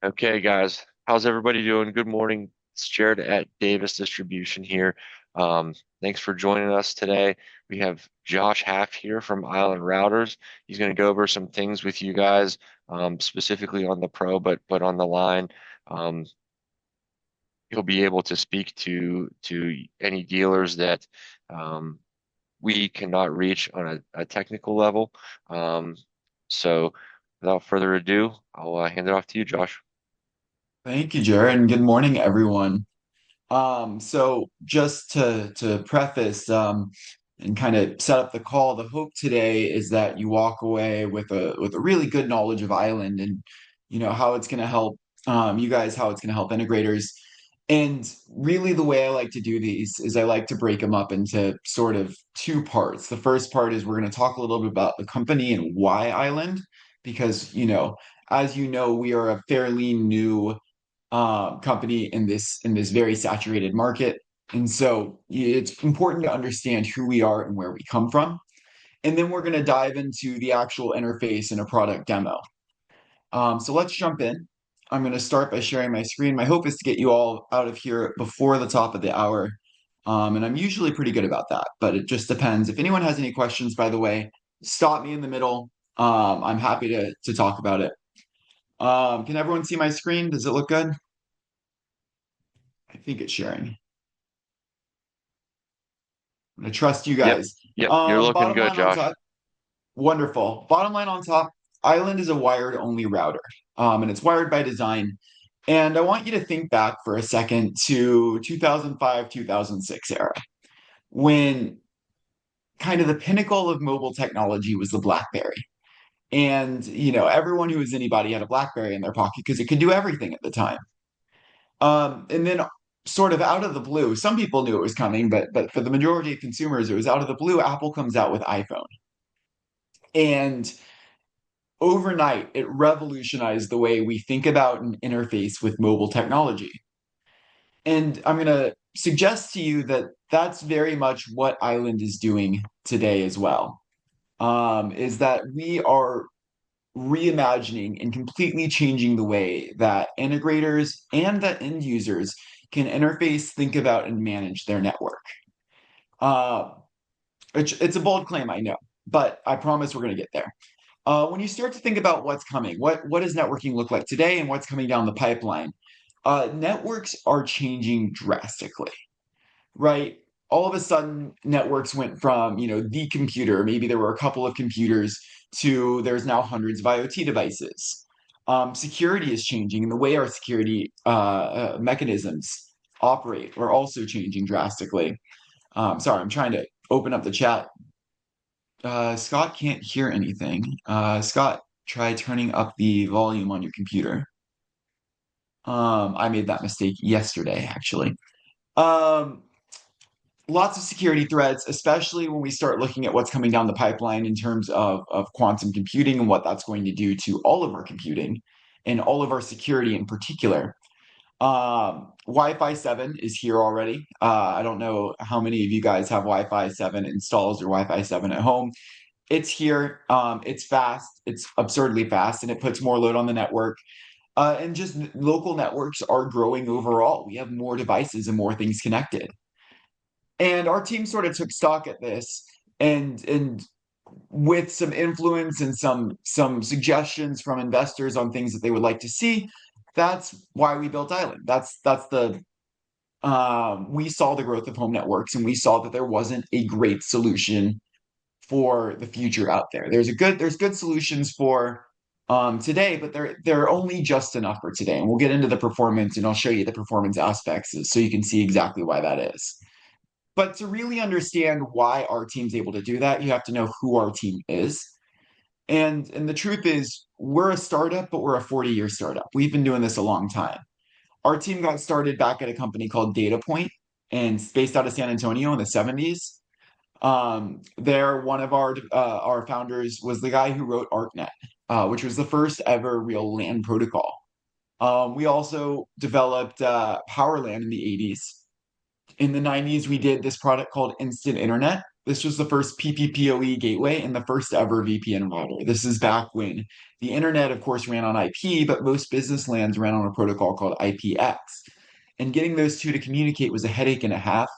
Okay, guys, how's everybody doing? Good morning. It's Jared at Davis Distribution here. Thanks for joining us today. We have Josh Half here from Island Routers. He's going to go over some things with you guys, specifically on the Pro, but on the line. Um, he'll be able to speak to any dealers that um, we cannot reach on a technical level. Um, so, without further ado, I'll hand it off to you, Josh. Thank you, Jared, and good morning, everyone. So just to preface and kind of set up the call, the hope today is that you walk away with a really good knowledge of Island and how it's going to help you guys, how it's going to help integrators. And really, the way I like to do these is I like to break them up into sort of two parts. The first part is we're going to talk a little bit about the company and why Island, because as you know, we are a fairly new company in this very saturated market. And so it's important to understand who we are and where we come from. And then we're going to dive into the actual interface and a product demo. So let's jump in. I'm going to start by sharing my screen. My hope is to get you all out of here before the top of the hour. And I'm usually pretty good about that, but it just depends. If anyone has any questions, by the way, stop me in the middle. I'm happy to talk about it. Can everyone see my screen? Does it look good? I think it's sharing. I'm gonna trust you Yep, guys. yep, you're looking Bottom good, line on Josh. top, wonderful. Bottom line on top, Island is a wired only router, and it's wired by design. And I want you to think back for a second to 2005, 2006 era, when kind of the pinnacle of mobile technology was the BlackBerry. And, everyone who was anybody had a BlackBerry in their pocket because it could do everything at the time. And then sort of out of the blue, some people knew it was coming, but for the majority of consumers, it was out of the blue. Apple comes out with iPhone. And overnight, it revolutionized the way we think about and interface with mobile technology. And I'm going to suggest to you that that's very much what Island is doing today as well. Is that we are reimagining and completely changing the way that integrators and that end users can interface, think about, and manage their network. Uh, it's a bold claim, I know, but I promise we're going to get there. When you start to think about what's coming, what does networking look like today and what's coming down the pipeline? Networks are changing drastically, right? All of a sudden, networks went from, the computer, maybe there were a couple of computers, to there's now hundreds of IoT devices. Security is changing, and the way our security mechanisms operate are also changing drastically. Sorry, I'm trying to open up the chat. Scott can't hear anything. Scott, try turning up the volume on your computer. I made that mistake yesterday, actually. Um, Lots of security threats, especially when we start looking at what's coming down the pipeline in terms of quantum computing and what that's going to do to all of our computing and all of our security in particular. Wi-Fi 7 is here already. I don't know how many of you guys have Wi-Fi 7 installs or Wi-Fi 7 at home. It's here. It's fast. It's absurdly fast, and it puts more load on the network. And just local networks are growing overall. We have more devices and more things connected. And our team sort of took stock at this and with some influence and some suggestions from investors on things that they would like to see, that's why we built Island. That's the we saw the growth of home networks and we saw that there wasn't a great solution for the future out there. There's good solutions for today, but they're only just enough for today. And we'll get into the performance and I'll show you the performance aspects so you can see exactly why that is. But to really understand why our team's able to do that, you have to know who our team is. And the truth is, we're a startup, but we're a 40-year startup. We've been doing this a long time. Our team got started back at a company called DataPoint and it's based out of San Antonio in the 70s. There, one of our founders was the guy who wrote ArcNet, which was the first ever real LAN protocol. We also developed PowerLAN in the 80s. In the 90s, we did this product called Instant Internet. This was the first PPPoE gateway and the first ever VPN router. This is back when the internet, of course, ran on IP, but most business lands ran on a protocol called IPX. And getting those two to communicate was a headache and a half.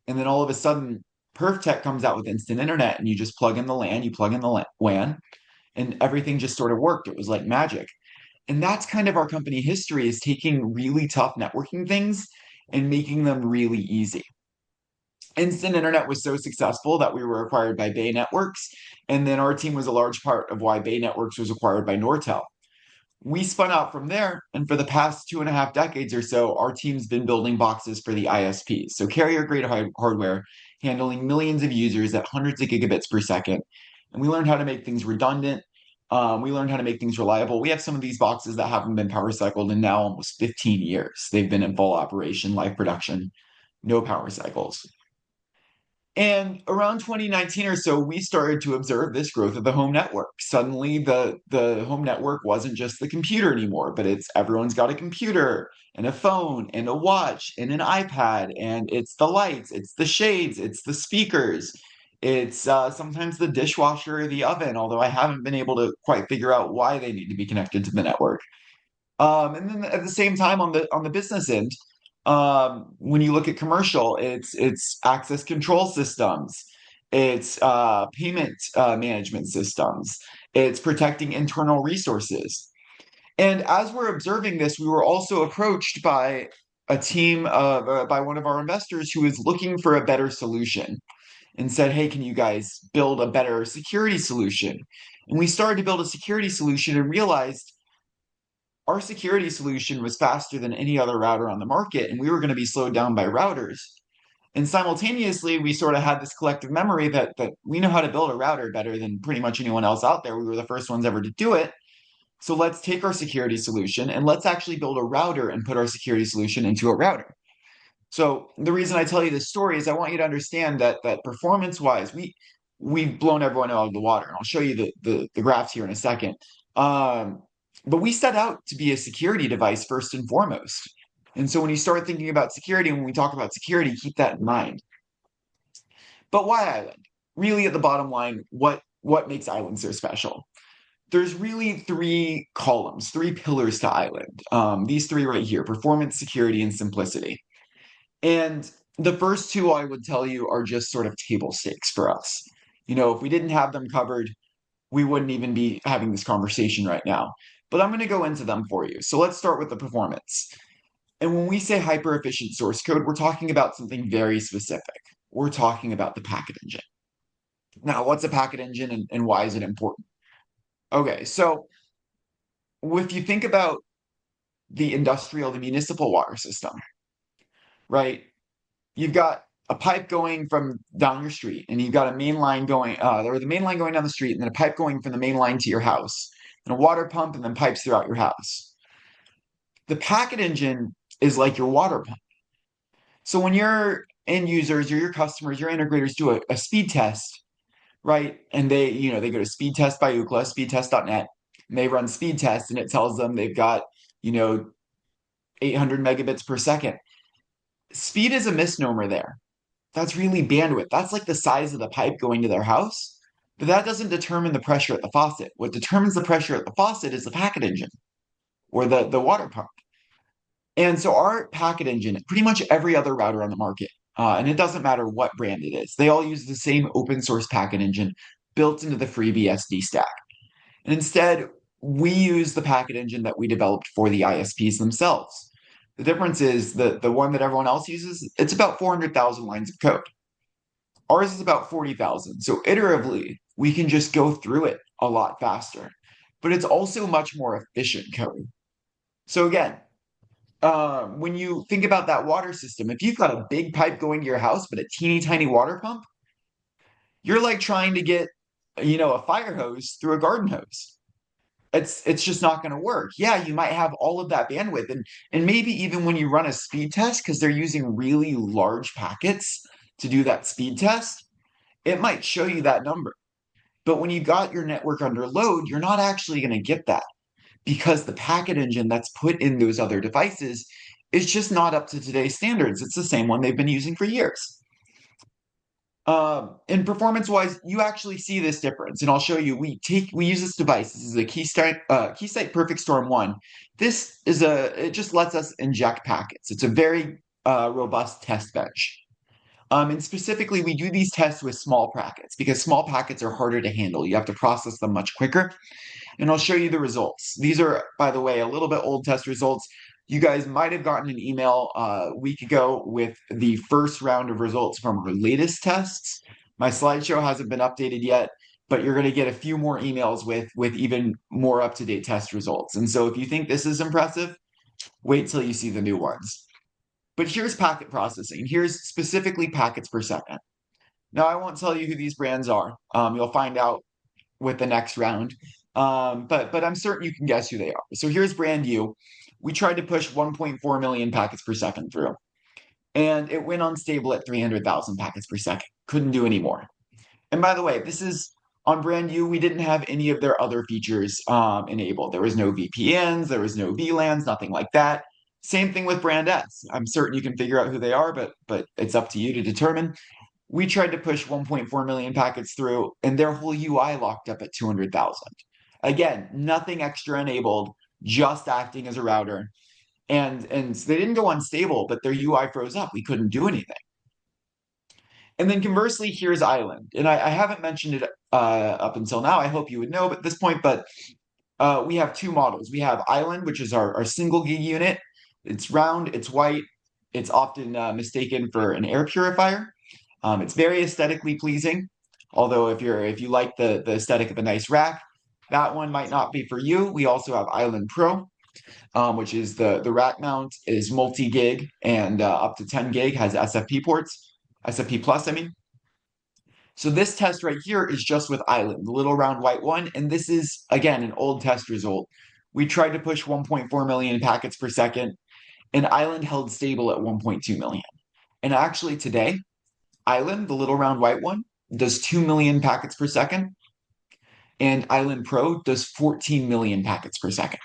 And then all of a sudden, PerfTech comes out with instant internet, and you just plug in the LAN, you plug in the WAN, and everything just sort of worked. It was like magic. And that's kind of our company history, is taking really tough networking things and making them really easy. Instant internet was so successful that we were acquired by Bay Networks, and then our team was a large part of why Bay Networks was acquired by Nortel. We spun out from there, and for the past 2.5 decades or so, our team's been building boxes for the ISPs, so carrier grade hardware, handling millions of users at hundreds of gigabits per second. And we learned how to make things redundant. We learned how to make things reliable. We have some of these boxes that haven't been power cycled in now almost 15 years. They've been in full operation, live production, no power cycles. And around 2019 or so, we started to observe this growth of the home network. Suddenly, the home network wasn't just the computer anymore, but it's everyone's got a computer and a phone and a watch and an iPad, and it's the lights, it's the shades, it's the speakers, it's sometimes the dishwasher or the oven, although I haven't been able to quite figure out why they need to be connected to the network. And then at the same time, on the business end, when you look at commercial, it's access control systems, it's payment management systems, it's protecting internal resources. And as we're observing this, we were also approached by a team of by one of our investors who is looking for a better solution and said, "Hey, can you guys build a better security solution?" And we started to build a security solution and realized our security solution was faster than any other router on the market, and we were going to be slowed down by routers. And simultaneously, we sort of had this collective memory that we know how to build a router better than pretty much anyone else out there. We were the first ones ever to do it. So let's take our security solution and let's actually build a router and put our security solution into a router. So the reason I tell you this story is I want you to understand that performance wise, we've blown everyone out of the water. And I'll show you the graphs here in a second. Um, but we set out to be a security device first and foremost. And so when you start thinking about security, when we talk about security, keep that in mind. But why Island? Really, at the bottom line, what makes Island so special? There's really three columns, three pillars to Island. These three right here: performance, security, and simplicity. And the first two, I would tell you, are just sort of table stakes for us. You know, if we didn't have them covered, we wouldn't even be having this conversation right now. But I'm going to go into them for you. So let's start with the performance. And when we say hyper efficient source code, we're talking about something very specific. We're talking about the packet engine. Now, what's a packet engine and why is it important? Okay, so if you think about the municipal water system, right? You've got a pipe going from down your street, and you've got a main line going, or the main line going down the street, and then a pipe going from the main line to your house, and a water pump, and then pipes throughout your house. The packet engine is like your water pump. So when your end users or your customers, your integrators do a speed test, right? And they go to speed test by Ookla, speedtest.net, and they run speed test, and it tells them they've got, you know, 800 megabits per second. Speed is a misnomer there. That's really bandwidth. That's like the size of the pipe going to their house. But that doesn't determine the pressure at the faucet. What determines the pressure at the faucet is the packet engine or the water pump. And so our packet engine, pretty much every other router on the market, and it doesn't matter what brand it is, they all use the same open source packet engine built into the FreeBSD stack. And instead, we use the packet engine that we developed for the ISPs themselves. The difference is that the one that everyone else uses, it's about 400,000 lines of code. Ours is about 40,000. So iteratively, we can just go through it a lot faster. But it's also much more efficient code. So again, when you think about that water system, if you've got a big pipe going to your house, but a teeny tiny water pump, you're like trying to get, a fire hose through a garden hose. It's just not going to work. Yeah, you might have all of that bandwidth, and maybe even when you run a speed test, because they're using really large packets to do that speed test, it might show you that number. But when you got your network under load, you're not actually going to get that because the packet engine that's put in those other devices is just not up to today's standards. It's the same one they've been using for years. And performance wise, you actually see this difference. And I'll show you. We use this device. This is a Keysight Perfect Storm 1. It just lets us inject packets. It's a very robust test bench. And specifically, we do these tests with small packets because small packets are harder to handle. You have to process them much quicker. And I'll show you the results. These are, by the way, a little bit old test results. You guys might have gotten an email a week ago with the first round of results from our latest tests. My slideshow hasn't been updated yet, but you're going to get a few more emails with even more up-to-date test results. And so if you think this is impressive, wait till you see the new ones. But here's packet processing. Here's specifically packets per second. Now, I won't tell you who these brands are. You'll find out with the next round. But I'm certain you can guess who they are. So here's brand new. We tried to push 1.4 million packets per second through, and it went unstable at 300,000 packets per second. Couldn't do any more. And by the way, this is on brand new. We didn't have any of their other features enabled. There was no VPNs, there was no VLANs, nothing like that. Same thing with brand S. I'm certain you can figure out who they are, but it's up to you to determine. We tried to push 1.4 million packets through, and their whole UI locked up at 200,000. Again, nothing extra enabled, just acting as a router. And they didn't go unstable, but their UI froze up. We couldn't do anything. And then conversely, here's Island. And I haven't mentioned it up until now. I hope you would know at this point, but we have two models. We have Island, which is our single gig unit. It's round, it's white, it's often mistaken for an air purifier. It's very aesthetically pleasing. Although if you like the aesthetic of a nice rack, that one might not be for you. We also have Island Pro, which is the rack mount is multi-gig and up to 10 gig, has SFP ports, SFP plus, I mean. So this test right here is just with Island, the little round white one. And this is, again, an old test result. We tried to push 1.4 million packets per second, and Island held stable at 1.2 million. And actually today, Island, the little round white one, does 2 million packets per second, and Island Pro does 14 million packets per second.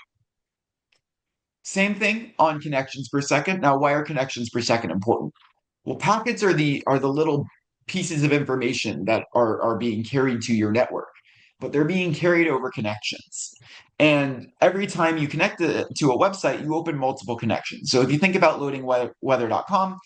Same thing on connections per second. Now, why are connections per second important? Well, packets are the little pieces of information that are being carried to your network, but they're being carried over connections. And every time you connect to a website, you open multiple connections. So if you think about loading weather.com,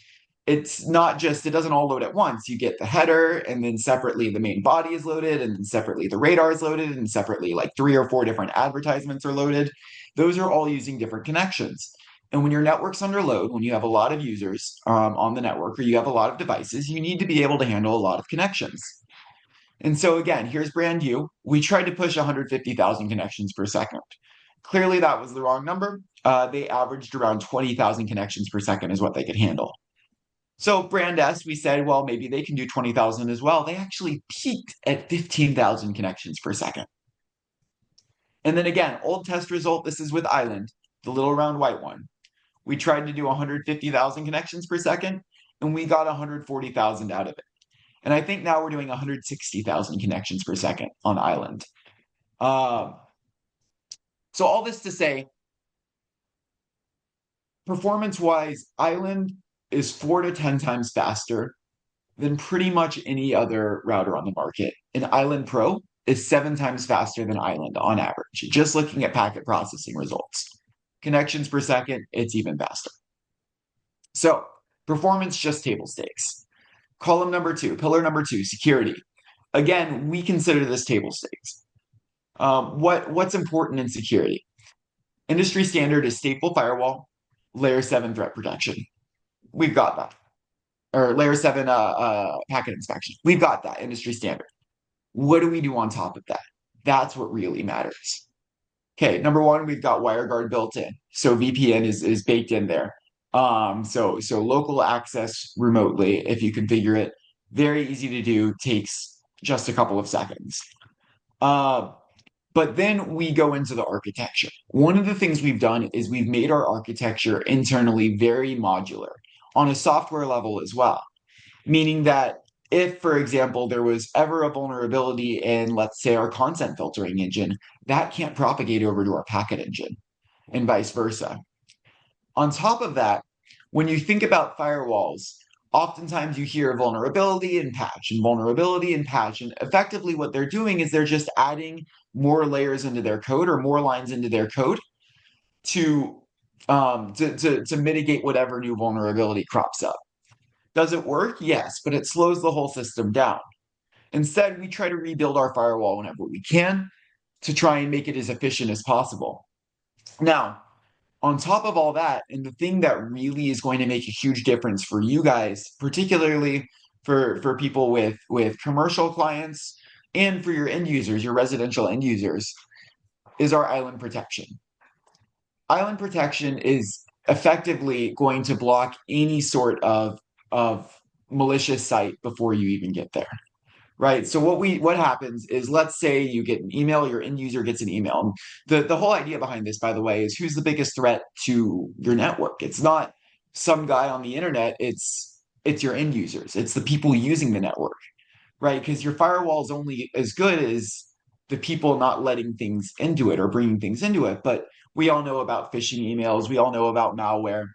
it's not just, it doesn't all load at once. You get the header, and then separately the main body is loaded, and then separately the radar is loaded, and separately like 3 or 4 different advertisements are loaded. Those are all using different connections. And when your network's under load, when you have a lot of users on the network, or you have a lot of devices, you need to be able to handle a lot of connections. And so again, here's brand new. We tried to push 150,000 connections per second. Clearly, that was the wrong number. They averaged around 20,000 connections per second is what they could handle. So brand S, we said, well, maybe they can do 20,000 as well. They actually peaked at 15,000 connections per second. And then again, old test result, this is with Island, the little round white one. We tried to do 150,000 connections per second, and we got 140,000 out of it. And I think now we're doing 160,000 connections per second on Island. So all this to say, performance-wise, Island is 4 to 10 times faster than pretty much any other router on the market. And Island Pro is 7 times faster than Island on average, just looking at packet processing results. Connections per second, it's even faster. So performance, just table stakes. Column number 2, pillar number 2, security. Again, we consider this table stakes. What's important in security? Industry standard is stateful firewall, layer 7 threat protection. We've got that. Or layer 7 packet inspection. We've got that industry standard. What do we do on top of that? That's what really matters. Okay, number 1, we've got WireGuard built in. So VPN is baked in there. So local access remotely, if you configure it, very easy to do, takes just a couple of seconds. But then we go into the architecture. One of the things we've done is we've made our architecture internally very modular on a software level as well, meaning that if, for example, there was ever a vulnerability in, let's say, our content filtering engine, that can't propagate over to our packet engine and vice versa. On top of that, when you think about firewalls, Oftentimes you hear vulnerability and patch and vulnerability and patch. And effectively, what they're doing is they're just adding more layers into their code or more lines into their code to to mitigate whatever new vulnerability crops up. Does it work? Yes, but it slows the whole system down. Instead, we try to rebuild our firewall whenever we can to try and make it as efficient as possible. Now, on top of all that, and the thing that really is going to make a huge difference for you guys, particularly for people with commercial clients and for your end users, your residential end users, is our island protection. Island protection is effectively going to block any sort of malicious site before you even get there. Right. So what happens is, let's say you get an email, your end user gets an email. The whole idea behind this, by the way, is who's the biggest threat to your network? It's not some guy on the internet, it's your end users. It's the people using the network, right? Because your firewall is only as good as the people not letting things into it or bringing things into it. But we all know about phishing emails. We all know about malware.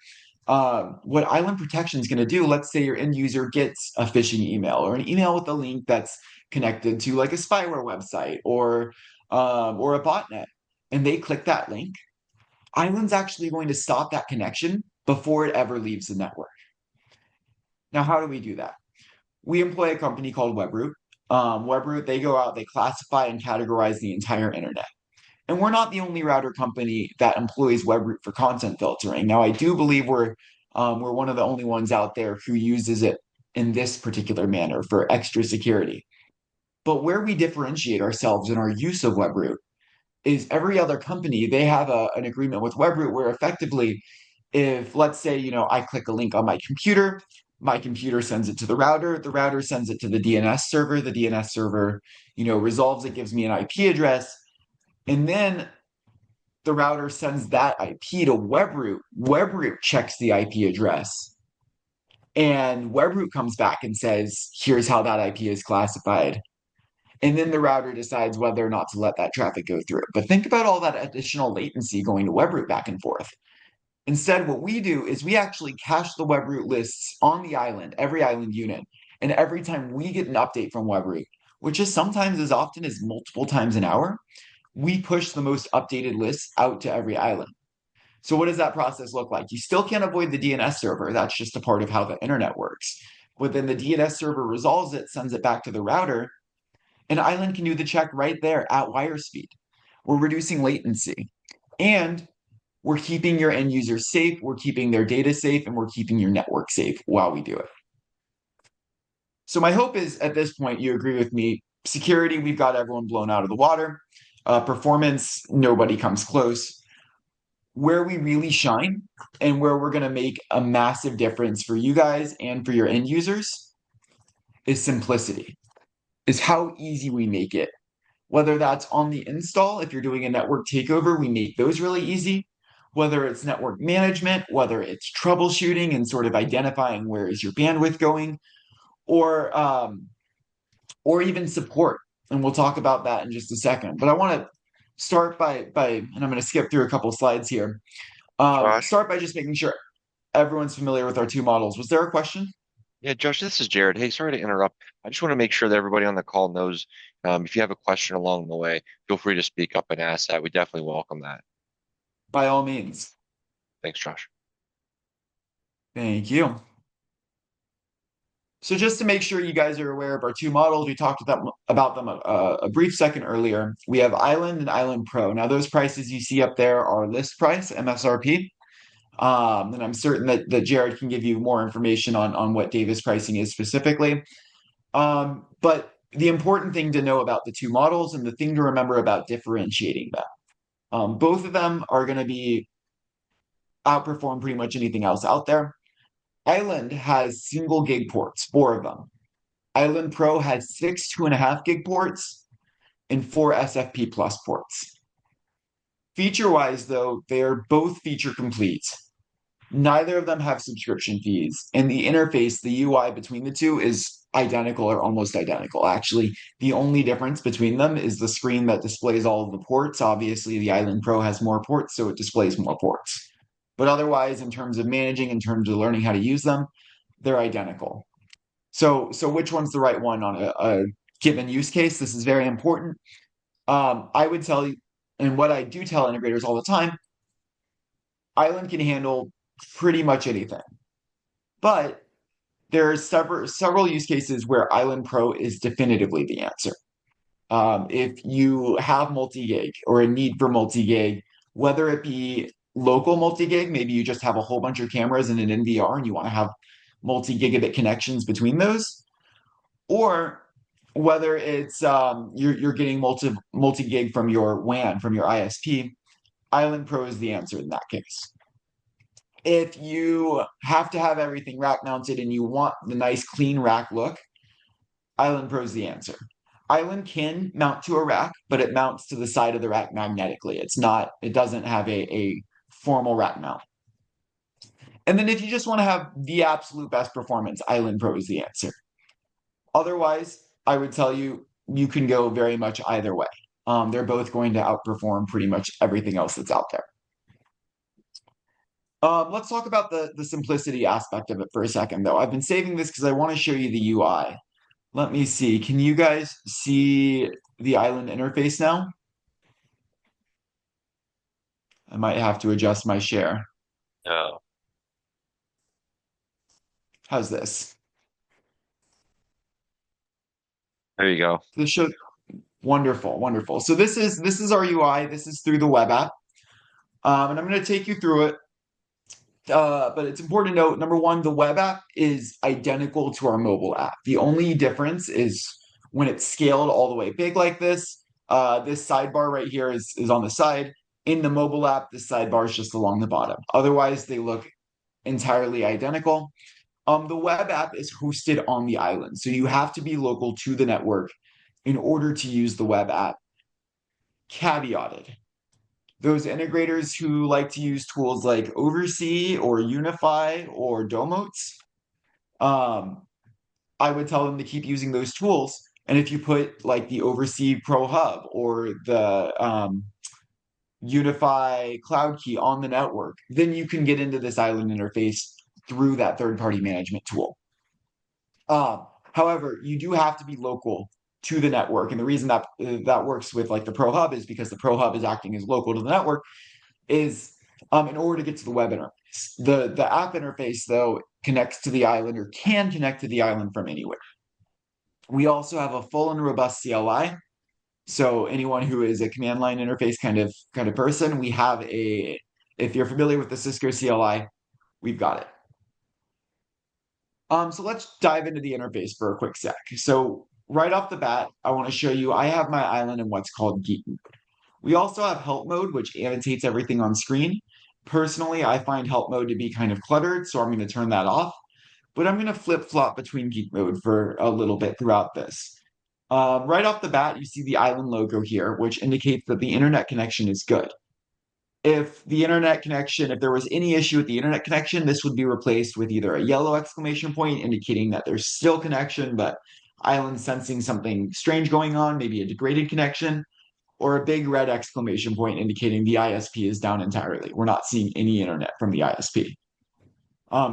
What Island Protection is going to do, let's say your end user gets a phishing email or an email with a link that's connected to like a spyware website or a botnet, and they click that link. Island's actually going to stop that connection before it ever leaves the network. Now, how do we do that? We employ a company called Webroot. Webroot, they go out, they classify and categorize the entire internet. And we're not the only router company that employs Webroot for content filtering. Now, I do believe we're one of the only ones out there who uses it in this particular manner for extra security. But where we differentiate ourselves in our use of Webroot is every other company, they have an agreement with Webroot where effectively, if let's say, I click a link on my computer sends it to the router sends it to the DNS server, the DNS server, resolves it, gives me an IP address, and then the router sends that IP to Webroot. Webroot checks the IP address, and Webroot comes back and says, here's how that IP is classified. And then the router decides whether or not to let that traffic go through. But think about all that additional latency going to Webroot back and forth. Instead, what we do is we actually cache the Webroot lists on the island, every island unit. And every time we get an update from Webroot, which is sometimes as often as multiple times an hour, we push the most updated lists out to every island. So what does that process look like? You still can't avoid the DNS server. That's just a part of how the internet works. But then the DNS server resolves it, sends it back to the router, and Island can do the check right there at wire speed. We're reducing latency. And we're keeping your end users safe, we're keeping their data safe, and we're keeping your network safe while we do it. So my hope is at this point you agree with me. Security, we've got everyone blown out of the water. Performance, nobody comes close. Where we really shine and where we're going to make a massive difference for you guys and for your end users is simplicity, is how easy we make it. Whether that's on the install, if you're doing a network takeover, we make those really easy. Whether it's network management, whether it's troubleshooting and sort of identifying where is your bandwidth going, or even support. And we'll talk about that in just a second. But I want to start by and I'm going to skip through a couple of slides here. Josh? Start by just making sure everyone's familiar with our two models. Was there a question? Yeah, Josh, this is Jared. Hey, sorry to interrupt. I just want to make sure that everybody on the call knows if you have a question along the way, feel free to speak up and ask that. We definitely welcome that. By all means. Thanks, Josh. Thank you. So just to make sure you guys are aware of our two models, we talked about them a brief second earlier. We have Island and Island Pro. Now those prices you see up there are list price, MSRP. And I'm certain that Jared can give you more information on what Davis pricing is specifically. But the important thing to know about the two models and the thing to remember about differentiating them. Both of them are going to be outperform pretty much anything else out there. Island has single gig ports, four of them. Island Pro has six 2.5 gig ports and four SFP plus ports. Feature wise, though, they are both feature complete. Neither of them have subscription fees, and the interface, the UI between the two is identical or almost identical. Actually, the only difference between them is the screen that displays all of the ports. Obviously, the Island Pro has more ports, so it displays more ports. But otherwise, in terms of managing, in terms of learning how to use them, they're identical. So which one's the right one on a given use case? This is very important. I would tell you, and what I do tell integrators all the time, Island can handle pretty much anything. But there are several use cases where Island Pro is definitively the answer. If you have multi-gig or a need for multi-gig, whether it be local multi-gig, maybe you just have a whole bunch of cameras in an NVR and you want to have multi-gigabit connections between those, or whether it's you're getting multi-gig from your WAN, from your ISP, Island Pro is the answer in that case. If you have to have everything rack mounted and you want the nice clean rack look, Island Pro is the answer. Island can mount to a rack, but it mounts to the side of the rack magnetically. It doesn't have a formal rack mount. And then if you just want to have the absolute best performance, Island Pro is the answer. Otherwise, I would tell you, you can go very much either way. They're both going to outperform pretty much everything else that's out there. Let's talk about the simplicity aspect of it for a second, though. I've been saving this because I want to show you the UI. Let me see. Can you guys see the Island interface now? I might have to adjust my share. No. How's this? There you go. This show wonderful, wonderful. So this is our UI. This is through the web app, and I'm going to take you through it. But it's important to note, number one, the web app is identical to our mobile app. The only difference is when it's scaled all the way big like this. This sidebar right here is on the side. In the mobile app, this sidebar is just along the bottom. Otherwise, they look entirely identical. The web app is hosted on the island, so you have to be local to the network in order to use the web app. Caveated. Those integrators who like to use tools like Oversee or Unify or Domotes, um, I would tell them to keep using those tools. And if you put like the Oversee Pro Hub or the Unify Cloud Key on the network, then you can get into this island interface through that third-party management tool. However, you do have to be local to the network, and the reason that that works with like the Pro Hub is because the Pro Hub is acting as local to the network. Is in order to get to the web interface. The app interface though connects to the island or can connect to the island from anywhere. We also have a full and robust CLI. So anyone who is a command line interface kind of person, we have a. If you're familiar with the Cisco CLI, we've got it. So let's dive into the interface for a quick sec. So right off the bat, I want to show you I have my island in what's called geek mode. We also have help mode, which annotates everything on screen. Personally, I find help mode to be kind of cluttered, so I'm going to turn that off. But I'm going to flip-flop between geek mode for a little bit throughout this. Right off the bat, you see the island logo here, which indicates that the internet connection is good. If there was any issue with the internet connection, this would be replaced with either a yellow exclamation point indicating that there's still connection, but Island sensing something strange going on, maybe a degraded connection, or a big red exclamation point indicating the ISP is down entirely. We're not seeing any internet from the ISP.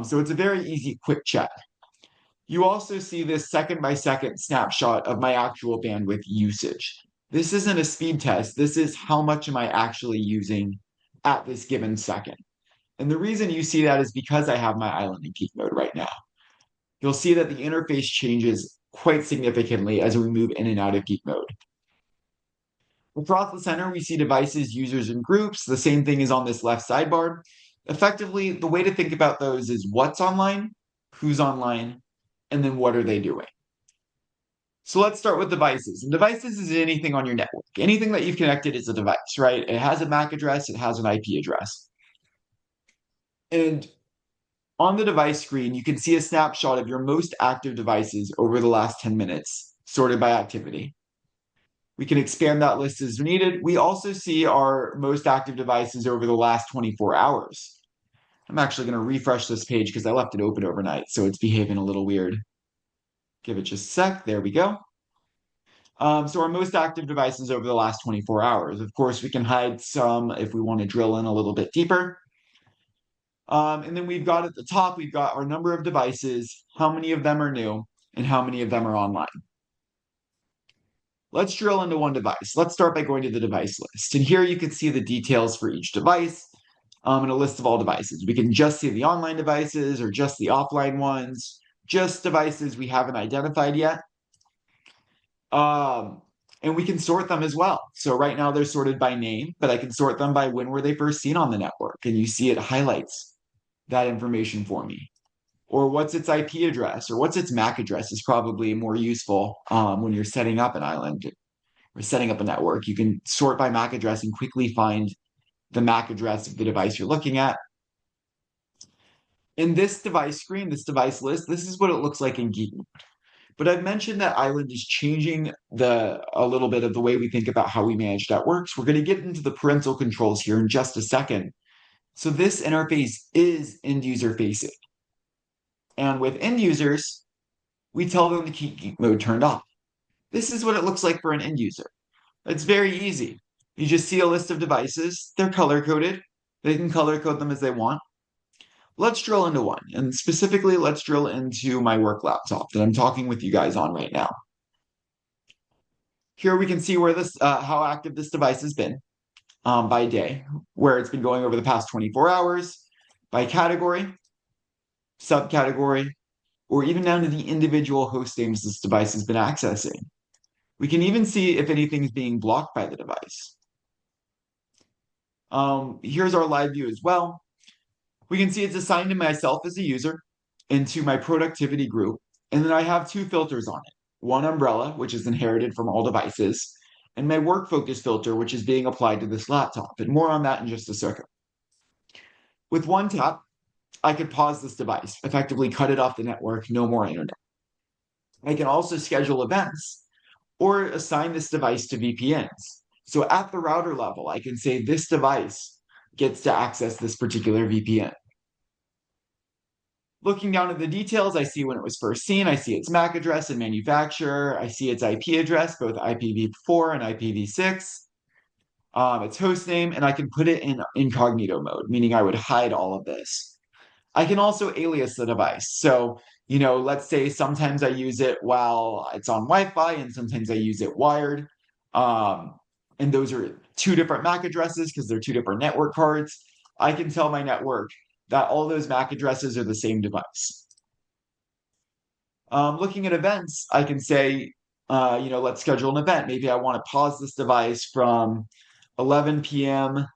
So it's a very easy, quick check. You also see this second by second snapshot of my actual bandwidth usage. This isn't a speed test. This is how much am I actually using at this given second. And the reason you see that is because I have my island in peak mode right now. You'll see that the interface changes quite significantly as we move in and out of peak mode. Across the center, we see devices, users, and groups. The same thing is on this left sidebar. Effectively, the way to think about those is what's online, who's online, and then what are they doing. So let's start with devices. And devices is anything on your network. Anything that you've connected is a device, right? It has a MAC address, it has an IP address. And on the device screen, you can see a snapshot of your most active devices over the last 10 minutes, sorted by activity. We can expand that list as needed. We also see our most active devices over the last 24 hours. I'm actually going to refresh this page because I left it open overnight, so it's behaving a little weird. Give it just a sec. There we go. So our most active devices over the last 24 hours. Of course, we can hide some if we want to drill in a little bit deeper. And then we've got at the top, we've got our number of devices, how many of them are new, and how many of them are online. Let's drill into one device. Let's start by going to the device list. And here you can see the details for each device and a list of all devices. We can just see the online devices or just the offline ones, just devices we haven't identified yet. Um, and we can sort them as well. So right now they're sorted by name, but I can sort them by when were they first seen on the network. And you see it highlights that information for me. Or what's its IP address or what's its MAC address is probably more useful when you're setting up an island or setting up a network. You can sort by MAC address and quickly find the MAC address of the device you're looking at. In this device screen, this device list, this is what it looks like in Geek. But I've mentioned that Island is changing a little bit of the way we think about how we manage networks. We're going to get into the parental controls here in just a second. So this interface is end user facing. And with end users, we tell them to keep geek mode turned off. This is what it looks like for an end user. It's very easy. You just see a list of devices. They're color coded. They can color code them as they want. Let's drill into one. And specifically, let's drill into my work laptop that I'm talking with you guys on right now. Here we can see where how active this device has been by day, where it's been going over the past 24 hours, by category, subcategory, or even down to the individual host names this device has been accessing. We can even see if anything's being blocked by the device. Here's our live view as well. We can see it's assigned to myself as a user into my productivity group. And then I have two filters on it. One umbrella, which is inherited from all devices, and my work focus filter, which is being applied to this laptop. And more on that in just a second. With one tap, I could pause this device, effectively cut it off the network, no more internet. I can also schedule events or assign this device to VPNs. So at the router level, I can say this device gets to access this particular VPN. Looking down at the details, I see when it was first seen, I see its MAC address and manufacturer, I see its IP address, both IPv4 and IPv6, its host name, and I can put it in incognito mode, meaning I would hide all of this. I can also alias the device. So, let's say sometimes I use it while it's on Wi-Fi and sometimes I use it wired. And those are two different MAC addresses because they're two different network cards. I can tell my network that all those MAC addresses are the same device. Looking at events, I can say, let's schedule an event. Maybe I want to pause this device from 11 p.m.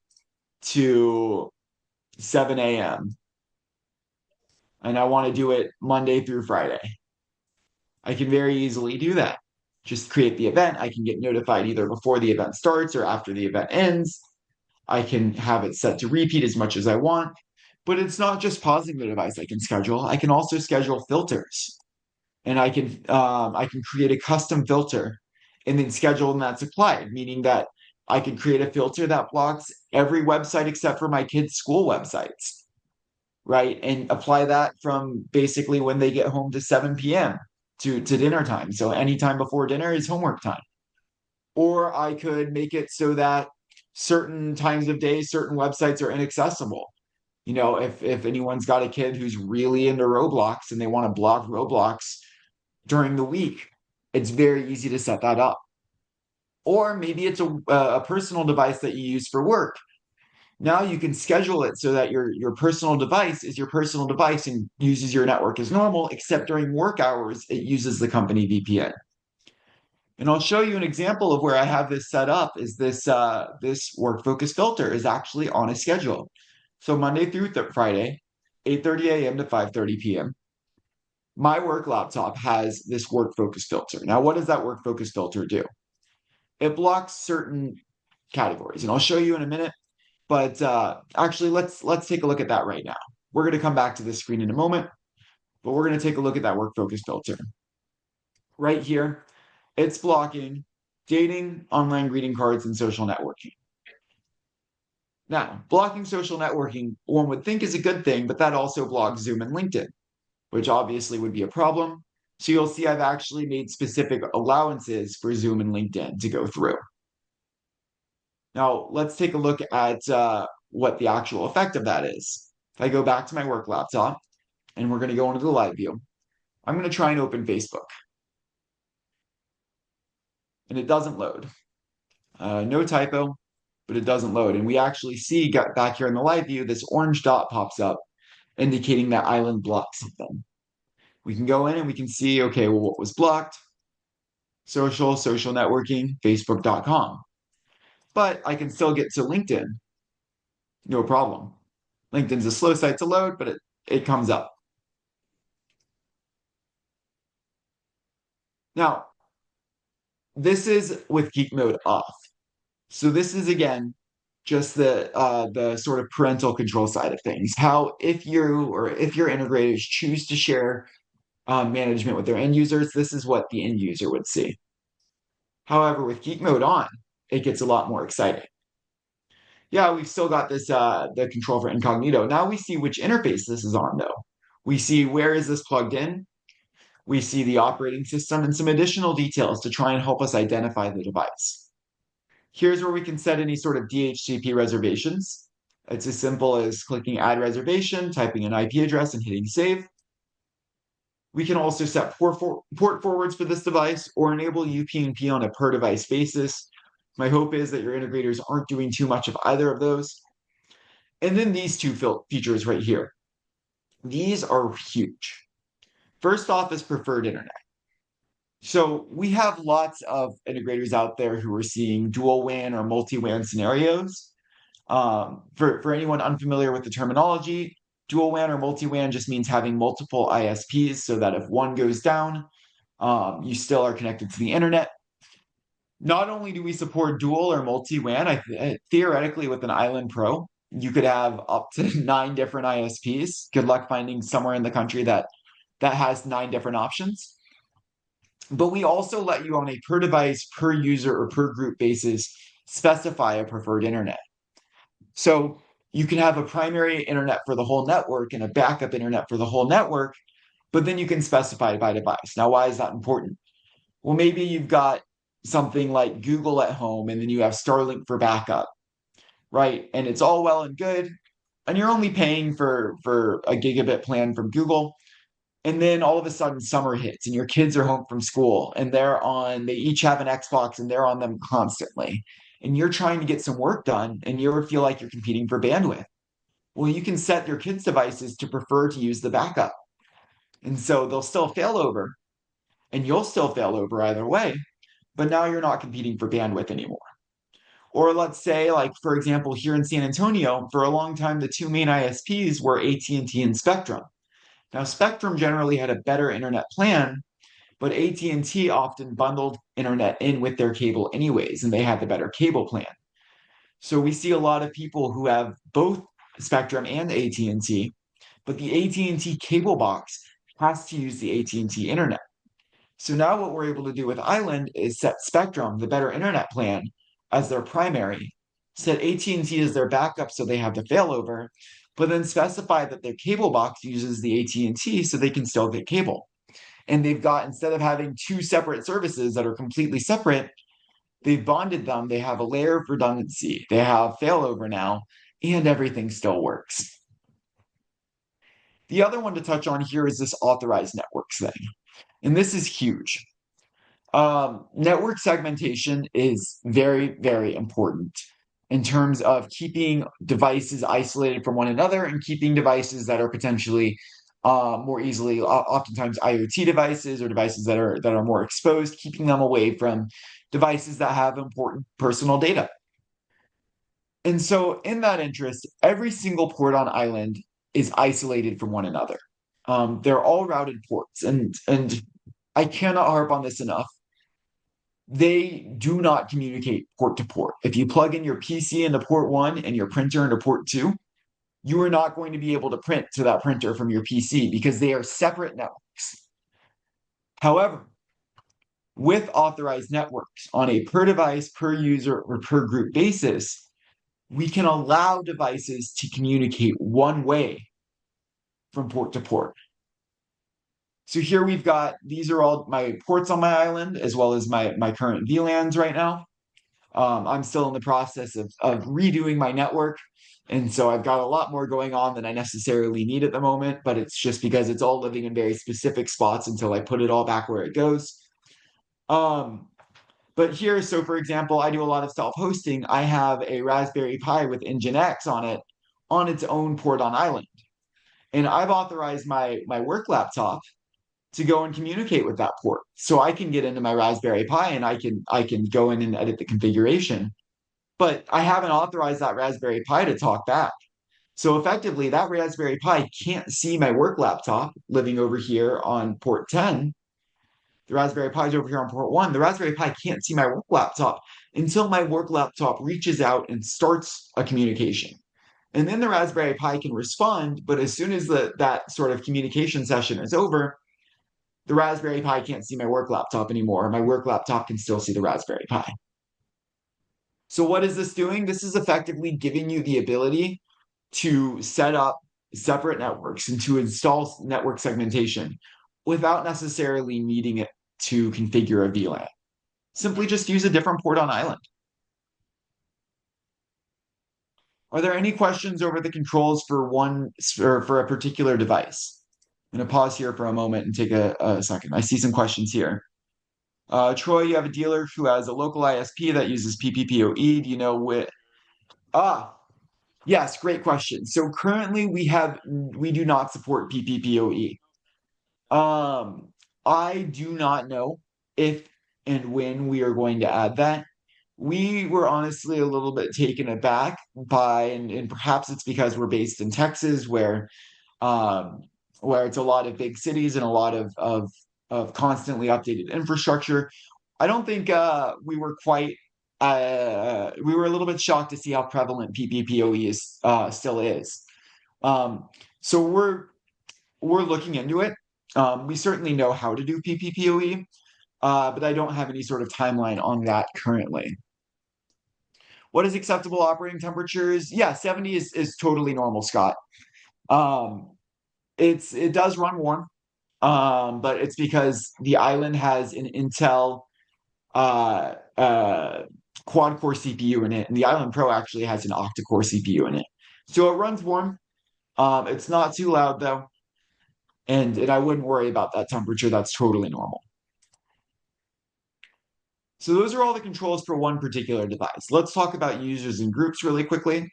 to 7 a.m. And I want to do it Monday through Friday. I can very easily do that. Just create the event. I can get notified either before the event starts or after the event ends. I can have it set to repeat as much as I want. But it's not just pausing the device I can schedule. I can also schedule filters. And I can create a custom filter and then schedule when that's applied, meaning that I can create a filter that blocks every website except for my kids' school websites, right? And apply that from basically when they get home to 7 p.m. to dinner time. So anytime before dinner is homework time. Or I could make it so that certain times of day, certain websites are inaccessible. If anyone's got a kid who's really into Roblox and they want to block Roblox during the week, it's very easy to set that up. Or maybe it's a personal device that you use for work. Now you can schedule it so that your personal device is your personal device and uses your network as normal, except during work hours, it uses the company VPN. And I'll show you an example of where I have this set up is this work focus filter is actually on a schedule. So Monday through Friday, 8:30 a.m. to 5:30 p.m. My work laptop has this work focus filter. Now, what does that work focus filter do? It blocks certain categories, and I'll show you in a minute. But actually, let's take a look at that right now. We're going to come back to this screen in a moment, but we're going to take a look at that work focus filter. Right here, it's blocking dating, online greeting cards, and social networking. Now, blocking social networking, one would think is a good thing, but that also blocks Zoom and LinkedIn, which obviously would be a problem. So you'll see I've actually made specific allowances for Zoom and LinkedIn to go through. Now, let's take a look at what the actual effect of that is. If I go back to my work laptop and we're going to go into the live view, I'm going to try and open Facebook and it doesn't load. No typo, but it doesn't load. And we actually see back here in the live view, this orange dot pops up indicating that Island blocked something. We can go in and we can see, okay, well, what was blocked? Social networking, facebook.com. But I can still get to LinkedIn, no problem. LinkedIn's a slow site to load, but it comes up. Now, this is with geek mode off. So this is again just the sort of parental control side of things. How if you or if your integrators choose to share management with their end users, this is what the end user would see. However, with geek mode on, it gets a lot more exciting. Yeah, we've still got this the control for incognito. Now we see which interface this is on though. We see where is this plugged in. We see the operating system and some additional details to try and help us identify the device. Here's where we can set any sort of DHCP reservations. It's as simple as clicking add reservation, typing an IP address and hitting save. We can also set port forwards for this device or enable UPnP on a per device basis. My hope is that your integrators aren't doing too much of either of those. And then these two features right here. These are huge. First off is preferred internet. So we have lots of integrators out there who are seeing dual WAN or multi-WAN scenarios. For anyone unfamiliar with the terminology, dual WAN or multi-WAN just means having multiple ISPs so that if one goes down, you still are connected to the internet. Not only do we support dual or multi-WAN, theoretically with an Island Pro, you could have up to 9 different ISPs. Good luck finding somewhere in the country that has 9 different options. But we also let you on a per device, per user, or per group basis specify a preferred internet. So you can have a primary internet for the whole network and a backup internet for the whole network, but then you can specify by device. Now, why is that important? Well, maybe you've got something like Google at home and then you have Starlink for backup, right? And it's all well and good. And you're only paying for a gigabit plan from Google. And then all of a sudden summer hits and your kids are home from school and they each have an Xbox and they're on them constantly. And you're trying to get some work done and you feel like you're competing for bandwidth. Well, you can set your kids' devices to prefer to use the backup. And so they'll still fail over and you'll still fail over either way, but now you're not competing for bandwidth anymore. Or let's say, like, for example, here in San Antonio, for a long time, the two main ISPs were AT&T and Spectrum. Now, Spectrum generally had a better internet plan, but AT&T often bundled internet in with their cable anyways, and they had the better cable plan. So we see a lot of people who have both Spectrum and AT&T, but the AT&T cable box has to use the AT&T internet. So now what we're able to do with Island is set Spectrum, the better internet plan, as their primary, set AT&T as their backup so they have the failover, but then specify that their cable box uses the AT&T so they can still get cable. And they've got, instead of having two separate services that are completely separate, they've bonded them. They have a layer of redundancy. They have failover now, and everything still works. The other one to touch on here is this authorized networks thing. And this is huge. Network segmentation is very, very important in terms of keeping devices isolated from one another and keeping devices that are potentially more easily, oftentimes IoT devices or devices that are more exposed, keeping them away from devices that have important personal data. And so, in that interest, every single port on Island is isolated from one another. They're all routed ports, and I cannot harp on this enough. They do not communicate port to port. If you plug in your PC into port 1 and your printer into port 2, you are not going to be able to print to that printer from your PC because they are separate networks. However, with authorized networks on a per device, per user, or per group basis, we can allow devices to communicate one way from port to port. So here we've got, these are all my ports on my island, as well as my current VLANs right now. I'm still in the process of redoing my network. And so I've got a lot more going on than I necessarily need at the moment, but it's just because it's all living in very specific spots until I put it all back where it goes. Um, but here, so for example, I do a lot of self-hosting. I have a Raspberry Pi with Nginx on it on its own port on Island. And I've authorized my work laptop to go and communicate with that port. So I can get into my Raspberry Pi and I can go in and edit the configuration. But I haven't authorized that Raspberry Pi to talk back. So effectively, that Raspberry Pi can't see my work laptop living over here on port 10. The Raspberry Pi is over here on port 1. The Raspberry Pi can't see my work laptop until my work laptop reaches out and starts a communication. And then the Raspberry Pi can respond, but as soon as that sort of communication session is over, the Raspberry Pi can't see my work laptop anymore. My work laptop can still see the Raspberry Pi. So what is this doing? This is effectively giving you the ability to set up separate networks and to install network segmentation without necessarily needing it to configure a VLAN. Simply just use a different port on Island. Are there any questions over the controls for for a particular device? I'm going to pause here for a moment and take a second. I see some questions here. Troy, you have a dealer who has a local ISP that uses PPPoE. Do you know what? Ah, yes, great question. So currently we do not support PPPoE. I do not know if and when we are going to add that. We were honestly a little bit taken aback by, and perhaps it's because we're based in Texas, um, where it's a lot of big cities and a lot of constantly updated infrastructure. I don't think we were a little bit shocked to see how prevalent PPPoE is still is. Um, so we're looking into it. We certainly know how to do PPPoE, but I don't have any sort of timeline on that currently. What is acceptable operating temperatures? Yeah, 70 is totally normal, Scott. Um, it does run warm, but it's because the island has an Intel uh, uh, quad core CPU in it, and the Island Pro actually has an octa core CPU in it. So it runs warm. It's not too loud though, and I wouldn't worry about that temperature. That's totally normal. So those are all the controls for one particular device. Let's talk about users and groups really quickly.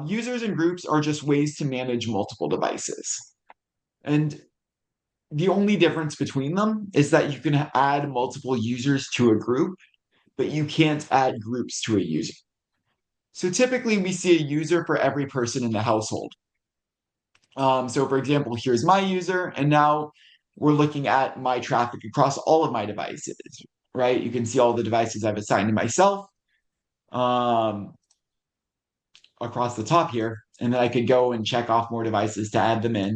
Users and groups are just ways to manage multiple devices. And the only difference between them is that you can add multiple users to a group, but you can't add groups to a user. So typically we see a user for every person in the household. So for example, here's my user, and now we're looking at my traffic across all of my devices, right? You can see all the devices I've assigned to myself um, across the top here, and then I could go and check off more devices to add them in.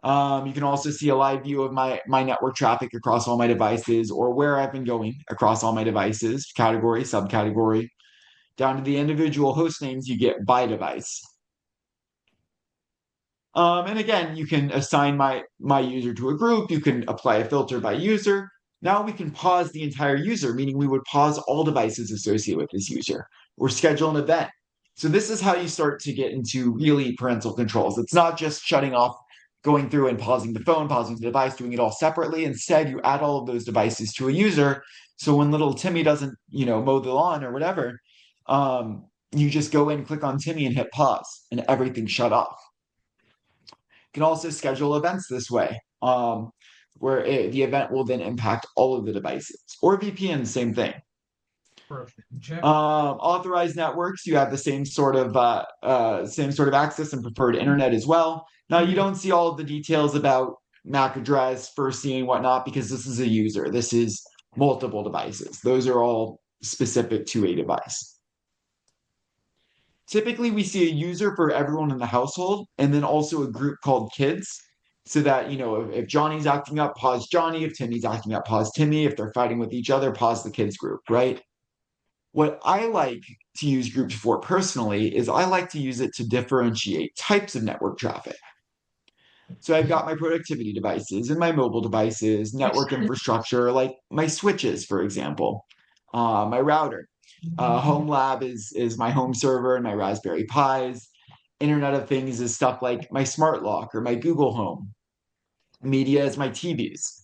You can also see a live view of my network traffic across all my devices or where I've been going across all my devices, category, subcategory, down to the individual host names you get by device. And again, you can assign my user to a group. You can apply a filter by user. Now we can pause the entire user, meaning we would pause all devices associated with this user or schedule an event. So this is how you start to get into really parental controls. It's not just shutting off, going through and pausing the phone, pausing the device, doing it all separately. Instead, you add all of those devices to a user. So when little Timmy doesn't, mow the lawn or whatever, you just go in, click on Timmy and hit pause and everything shut off. You can also schedule events this way, where the event will then impact all of the devices. Or VPN, same thing. Perfect. Check. Authorized networks, you have the same sort of access and preferred internet as well. Now you don't see all of the details about MAC address, first seeing whatnot, because this is a user. This is multiple devices. Those are all specific to a device. Typically, we see a user for everyone in the household, and then also a group called kids. So that, if Johnny's acting up, pause Johnny. If Timmy's acting up, pause Timmy. If they're fighting with each other, pause the kids group, right? What I like to use groups for personally is I like to use it to differentiate types of network traffic. So I've got my productivity devices and my mobile devices, network infrastructure, like my switches, for example. my router. Home Lab is my home server and my Raspberry Pis. Internet of Things is stuff like my smart lock or my Google Home. Media is my TVs.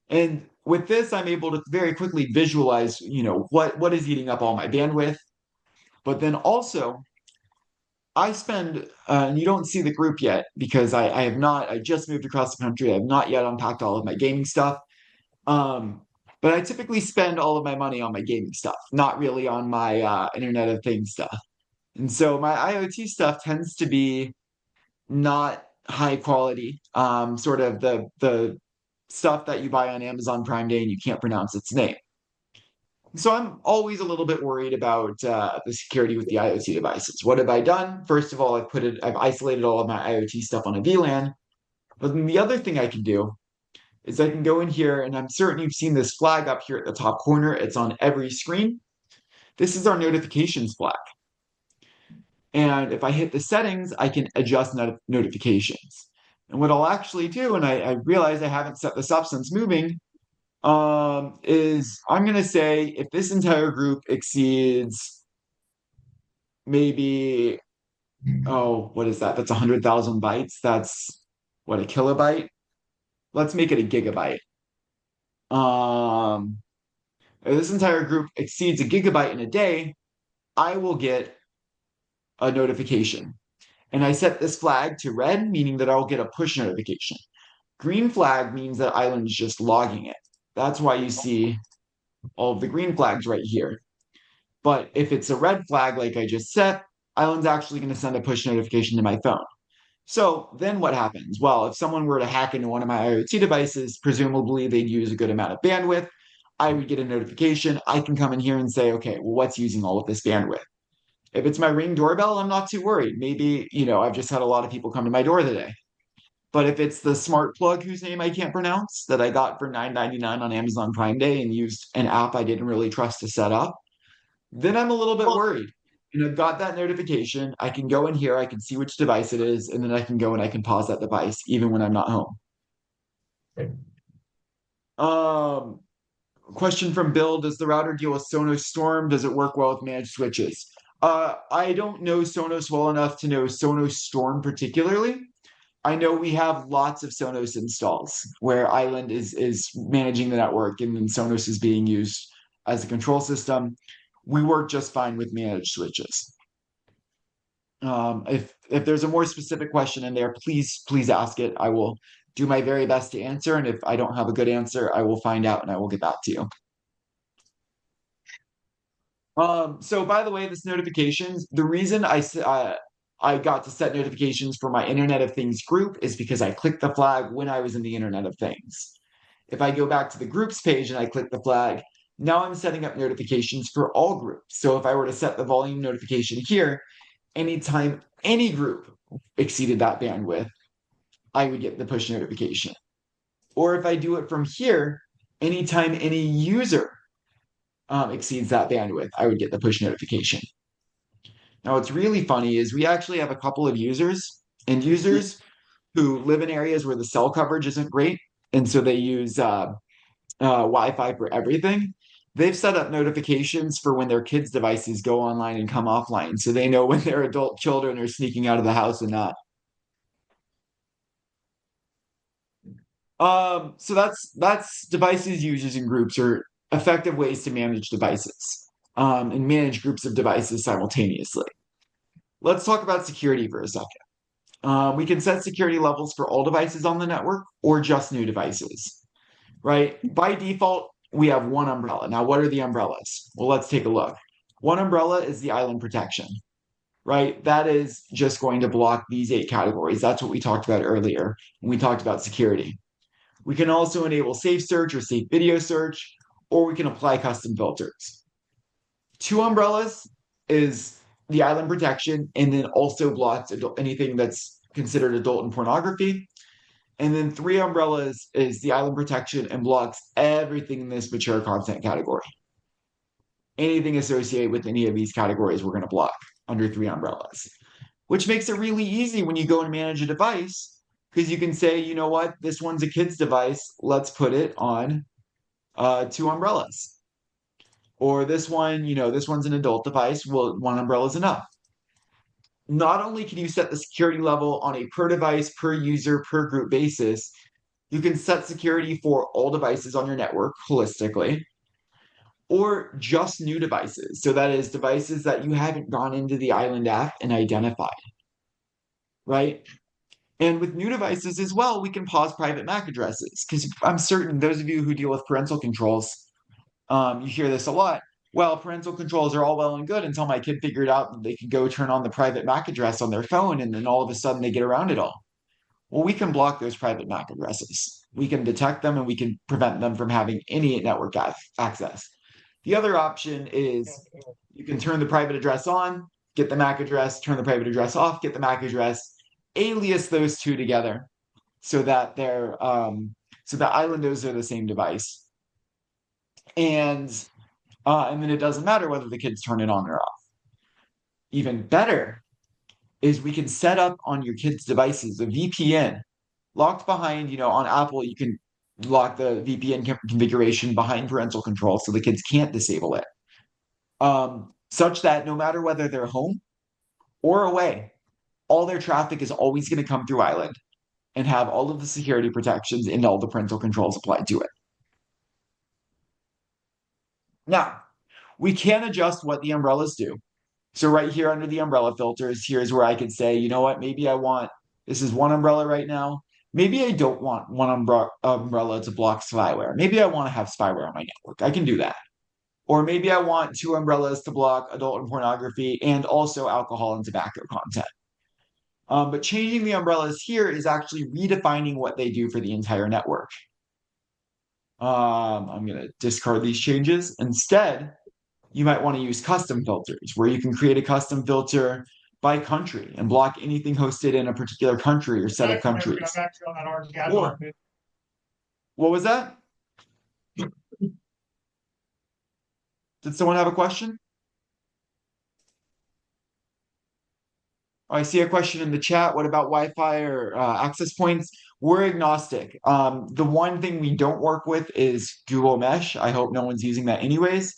And with this, I'm able to very quickly visualize, what is eating up all my bandwidth. But then also, I spend, and you don't see the group yet because I have not, I just moved across the country. I have not yet unpacked all of my gaming stuff. Um, but I typically spend all of my money on my gaming stuff, not really on my Internet of Things stuff. And so my IoT stuff tends to be not high quality, sort of the stuff that you buy on Amazon Prime Day and you can't pronounce its name. So I'm always a little bit worried about the security with the IoT devices. What have I done? First of all, I've isolated all of my IoT stuff on a VLAN. But then the other thing I can do is I can go in here, and I'm certain you've seen this flag up here at the top corner. It's on every screen. This is our notifications flag. And if I hit the settings, I can adjust notifications. And what I'll actually do, and I realize I haven't set this up since moving, is I'm going to say if this entire group exceeds maybe, oh, what is that? That's 100,000 bytes. That's what, a kilobyte? Let's make it a gigabyte. Um, if this entire group exceeds a gigabyte in a day, I will get a notification. And I set this flag to red, meaning that I'll get a push notification. Green flag means that Island is just logging it. That's why you see all of the green flags right here. But if it's a red flag, like I just set, Island's actually going to send a push notification to my phone. So then what happens? Well, if someone were to hack into one of my IoT devices, presumably they'd use a good amount of bandwidth. I would get a notification. I can come in here and say, okay, well, what's using all of this bandwidth? If it's my Ring doorbell, I'm not too worried. Maybe, I've just had a lot of people come to my door today. But if it's the smart plug whose name I can't pronounce that I got for $9.99 on Amazon Prime Day and used an app I didn't really trust to set up, then I'm a little bit worried. And I've got that notification. I can go in here, I can see which device it is, and then I can go and I can pause that device even when I'm not home. Um, Question from Bill: does the router deal with Sonos Storm? Does it work well with managed switches? I don't know Sonos well enough to know Sonos Storm particularly. I know we have lots of Sonos installs where Island is managing the network and then Sonos is being used as a control system. We work just fine with managed switches. If there's a more specific question in there, please ask it. I will do my very best to answer, and if I don't have a good answer, I will find out and I will get back to you. So by the way, this notifications, the reason I got to set notifications for my Internet of Things group is because I clicked the flag when I was in the Internet of Things. If I go back to the groups page and I click the flag, now I'm setting up notifications for all groups. So if I were to set the volume notification here, anytime any group exceeded that bandwidth, I would get the push notification. Or if I do it from here, anytime any user exceeds that bandwidth, I would get the push notification. Now, what's really funny is we actually have a couple of users who live in areas where the cell coverage isn't great, and so they use Wi-Fi for everything. They've set up notifications for when their kids' devices go online and come offline, so they know when their adult children are sneaking out of the house and not. So that's devices, users, and groups are effective ways to manage devices and manage groups of devices simultaneously. Let's talk about security for a second. We can set security levels for all devices on the network or just new devices, right? By default, we have one umbrella. Now, what are the umbrellas? Well, let's take a look. One umbrella is the island protection, right? That is just going to block these 8 categories. That's what we talked about earlier when we talked about security. We can also enable safe search or safe video search, or we can apply custom filters. 2 umbrellas is the island protection and then also blocks anything that's considered adult and pornography. And then 3 umbrellas is the island protection and blocks everything in this mature content category. Anything associated with any of these categories, we're going to block under 3 umbrellas, which makes it really easy when you go and manage a device because you can say, you know what, this one's a kid's device. Let's put it on 2 umbrellas. Or this one, this one's an adult device. Well, one umbrella is enough. Not only can you set the security level on a per device, per user, per group basis, you can set security for all devices on your network holistically, or just new devices. So that is devices that you haven't gone into the Island app and identified, right? And with new devices as well, we can pause private MAC addresses because I'm certain those of you who deal with parental controls, you hear this a lot. Well, parental controls are all well and good until my kid figured out that they could go turn on the private MAC address on their phone, and then all of a sudden they get around it all. Well, we can block those private MAC addresses. We can detect them and we can prevent them from having any network access. The other option is you can turn the private address on, get the MAC address, turn the private address off, get the MAC address, alias those two together so that so that Island knows they're the same device. And then it doesn't matter whether the kids turn it on or off. Even better is we can set up on your kids' devices a VPN locked behind, on Apple, you can lock the VPN configuration behind parental control so the kids can't disable it. Such that no matter whether they're home or away, all their traffic is always going to come through Island and have all of the security protections and all the parental controls applied to it. Now, we can adjust what the umbrellas do. So right here under the umbrella filters, here's where I could say, you know what, maybe I want, this is one umbrella right now. Maybe I don't want one umbrella to block spyware. Maybe I want to have spyware on my network. I can do that. Or maybe I want two umbrellas to block adult and pornography and also alcohol and tobacco content. But changing the umbrellas here is actually redefining what they do for the entire network. I'm going to discard these changes. Instead, you might want to use custom filters where you can create a custom filter by country and block anything hosted in a particular country or set of countries. Or, what was that? Did someone have a question? Oh, I see a question in the chat. What about Wi-Fi or access points? We're agnostic. The one thing we don't work with is Google Mesh. I hope no one's using that anyways.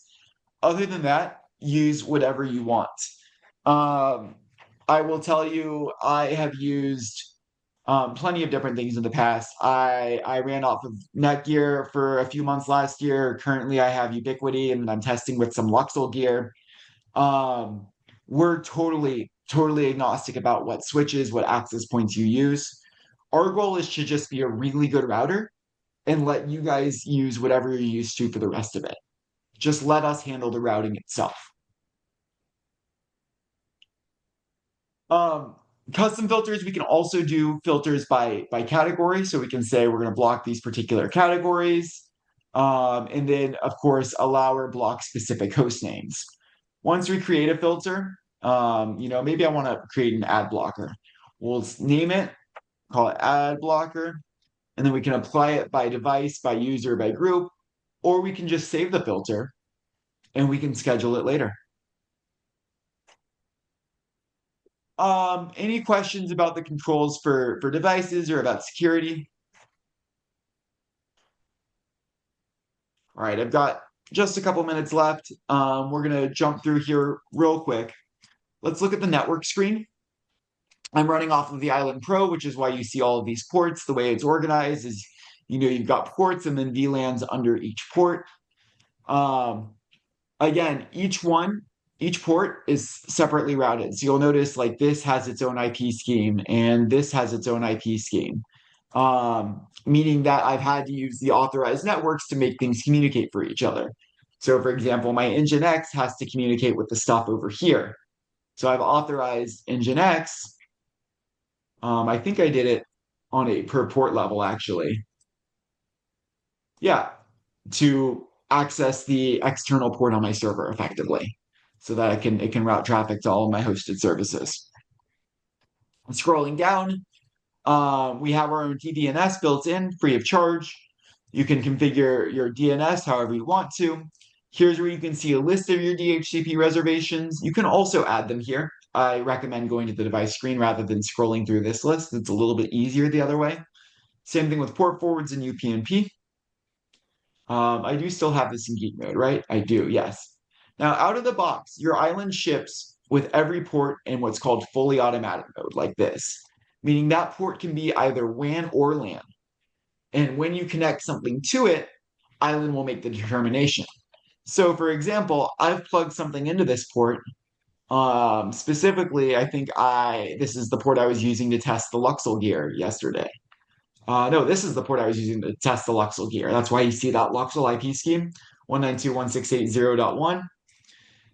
Other than that, use whatever you want. I will tell you, I have used plenty of different things in the past. I ran off of Netgear for a few months last year. Currently, I have Ubiquiti, and I'm testing with some Luxul gear. We're totally agnostic about what switches, what access points you use. Our goal is to just be a really good router and let you guys use whatever you're used to for the rest of it. Just let us handle the routing itself. Custom filters, we can also do filters by category. So we can say we're going to block these particular categories. And then, of course, allow or block specific host names. Once we create a filter, maybe I want to create an ad blocker. We'll name it, call it ad blocker, and then we can apply it by device, by user, by group, or we can just save the filter and we can schedule it later. Any questions about the controls for devices or about security? All right, I've got just a couple minutes left. We're going to jump through here real quick. Let's look at the network screen. I'm running off of the Island Pro, which is why you see all of these ports. The way it's organized is, you've got ports and then VLANs under each port. Again, each port is separately routed. So you'll notice like this has its own IP scheme and this has its own IP scheme. Meaning that I've had to use the authorized networks to make things communicate for each other. So for example, my Nginx has to communicate with the stuff over here. So I've authorized Nginx. I think I did it on a per port level, actually. Yeah, to access the external port on my server effectively so that it can route traffic to all of my hosted services. Scrolling down, we have our own DNS built in, free of charge. You can configure your DNS however you want to. Here's where you can see a list of your DHCP reservations. You can also add them here. I recommend going to the device screen rather than scrolling through this list. It's a little bit easier the other way. Same thing with port forwards and UPnP. I do still have this in geek mode, right? I do, yes. Now, out of the box, your island ships with every port in what's called fully automatic mode, like this, meaning that port can be either WAN or LAN. And when you connect something to it, Island will make the determination. So, for example, I've plugged something into this port. Specifically, I think this is the port I was using to test the Luxul gear yesterday. No, this is the port I was using to test the Luxul gear. That's why you see that Luxul IP scheme, 192.168.0.1.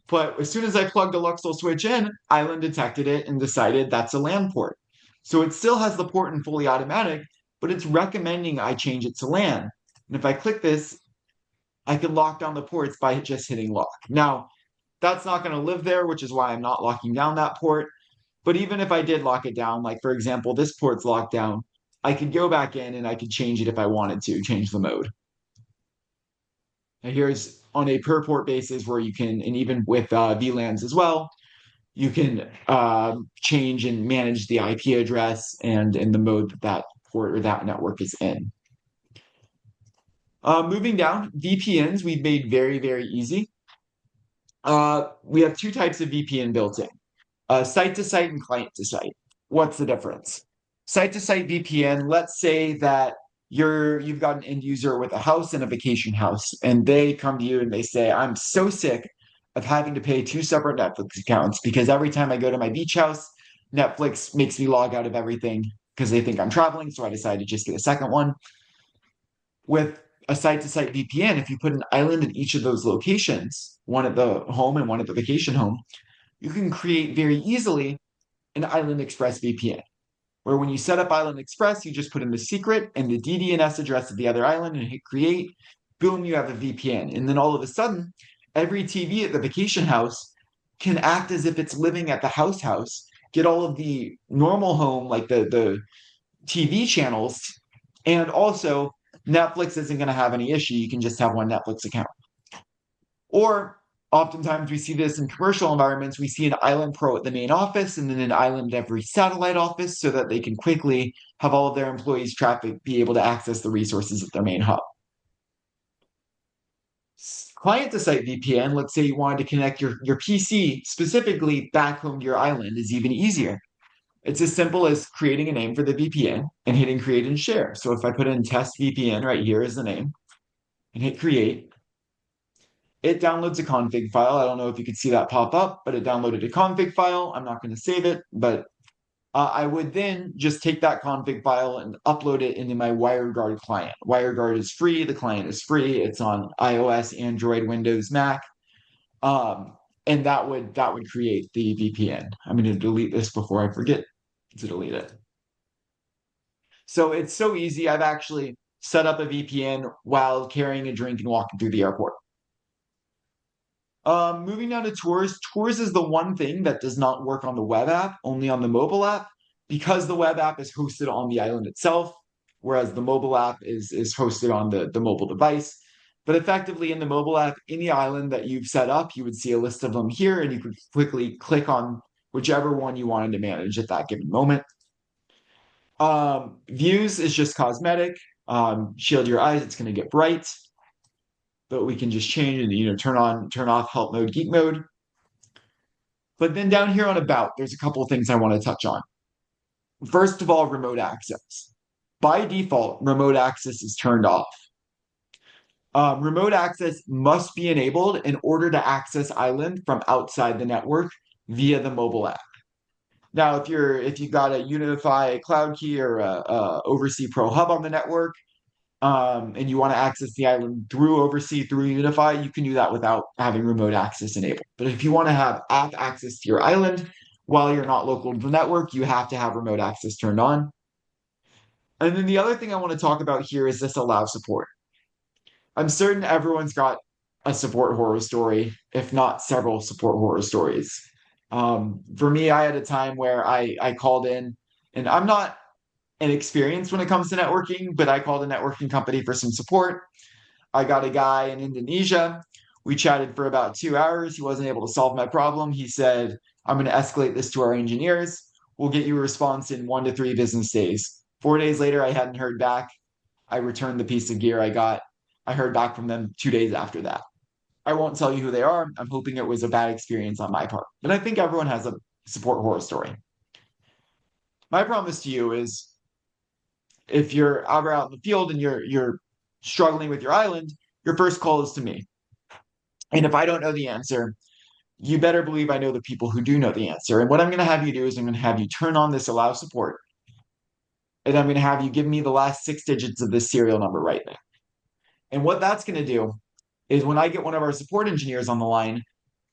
But as soon as I plugged a Luxul switch in, Island detected it and decided that's a LAN port. So it still has the port in fully automatic, but it's recommending I change it to LAN. And if I click this, I can lock down the ports by just hitting lock. Now, that's not going to live there, which is why I'm not locking down that port. But even if I did lock it down, like for example, this port's locked down, I could go back in and I could change it if I wanted to, change the mode. And here's on a per port basis where you can, and even with VLANs as well, you can change and manage the IP address and in the mode that that port or that network is in. Moving down, VPNs we've made very, very easy. We have two types of VPN built in. Site to site and client to site. What's the difference? Site to site VPN, let's say that you've got an end user with a house and a vacation house, and they come to you and they say, I'm so sick of having to pay two separate Netflix accounts because every time I go to my beach house, Netflix makes me log out of everything because they think I'm traveling. So I decided to just get a second one. With a site to site VPN, if you put an island in each of those locations, one at the home and one at the vacation home, you can create very easily an Island Express VPN, where when you set up Island Express, you just put in the secret and the DDNS address of the other island and hit create. Boom, you have a VPN. And then all of a sudden, every TV at the vacation house can act as if it's living at the house, get all of the normal home, like the TV channels, and also Netflix isn't going to have any issue. You can just have one Netflix account. Or oftentimes we see this in commercial environments. We see an Island Pro at the main office and then an island at every satellite office so that they can quickly have all of their employees' traffic be able to access the resources at their main hub. Client to site VPN, let's say you wanted to connect your PC specifically back home to your island, is even easier. It's as simple as creating a name for the VPN and hitting create and share. So if I put in test VPN right here as the name and hit create, it downloads a config file. I don't know if you could see that pop up, but it downloaded a config file. I'm not going to save it, but I would then just take that config file and upload it into my WireGuard client. WireGuard is free. The client is free. It's on iOS, Android, Windows, Mac. And that would create the VPN. I'm going to delete this before I forget to delete it. So it's so easy. I've actually set up a VPN while carrying a drink and walking through the airport. Moving down to tours. Tours is the one thing that does not work on the web app, only on the mobile app, because the web app is hosted on the island itself, whereas the mobile app is hosted on the mobile device. But effectively in the mobile app, any island that you've set up, you would see a list of them here, and you could quickly click on whichever one you wanted to manage at that given moment. Views is just cosmetic. Shield your eyes, it's going to get bright. But we can just change and turn on, turn off help mode, geek mode. But then down here on about, there's a couple of things I want to touch on. First of all, remote access. By default, remote access is turned off. Remote access must be enabled in order to access Island from outside the network via the mobile app. Now, if you've got a Unify Cloud Key or a Oversea Pro Hub on the network, and you want to access the island through Oversea, through Unify, you can do that without having remote access enabled. But if you want to have app access to your island while you're not local to the network, you have to have remote access turned on. And then the other thing I want to talk about here is this allow support. I'm certain everyone's got a support horror story, if not several support horror stories. For me, I had a time where I called in, and I'm not inexperienced when it comes to networking, but I called a networking company for some support. I got a guy in Indonesia. We chatted for about 2 hours. He wasn't able to solve my problem. He said, I'm going to escalate this to our engineers. We'll get you a response in 1 to 3 business days. 4 days later, I hadn't heard back. I returned the piece of gear I got. I heard back from them 2 days after that. I won't tell you who they are. I'm hoping it was a bad experience on my part. But I think everyone has a support horror story. My promise to you is if you're ever out in the field and you're struggling with your island, your first call is to me. And if I don't know the answer, you better believe I know the people who do know the answer. And what I'm going to have you do is I'm going to have you turn on this allow support, and I'm going to have you give me the last 6 digits of this serial number right now. And what that's going to do is when I get one of our support engineers on the line,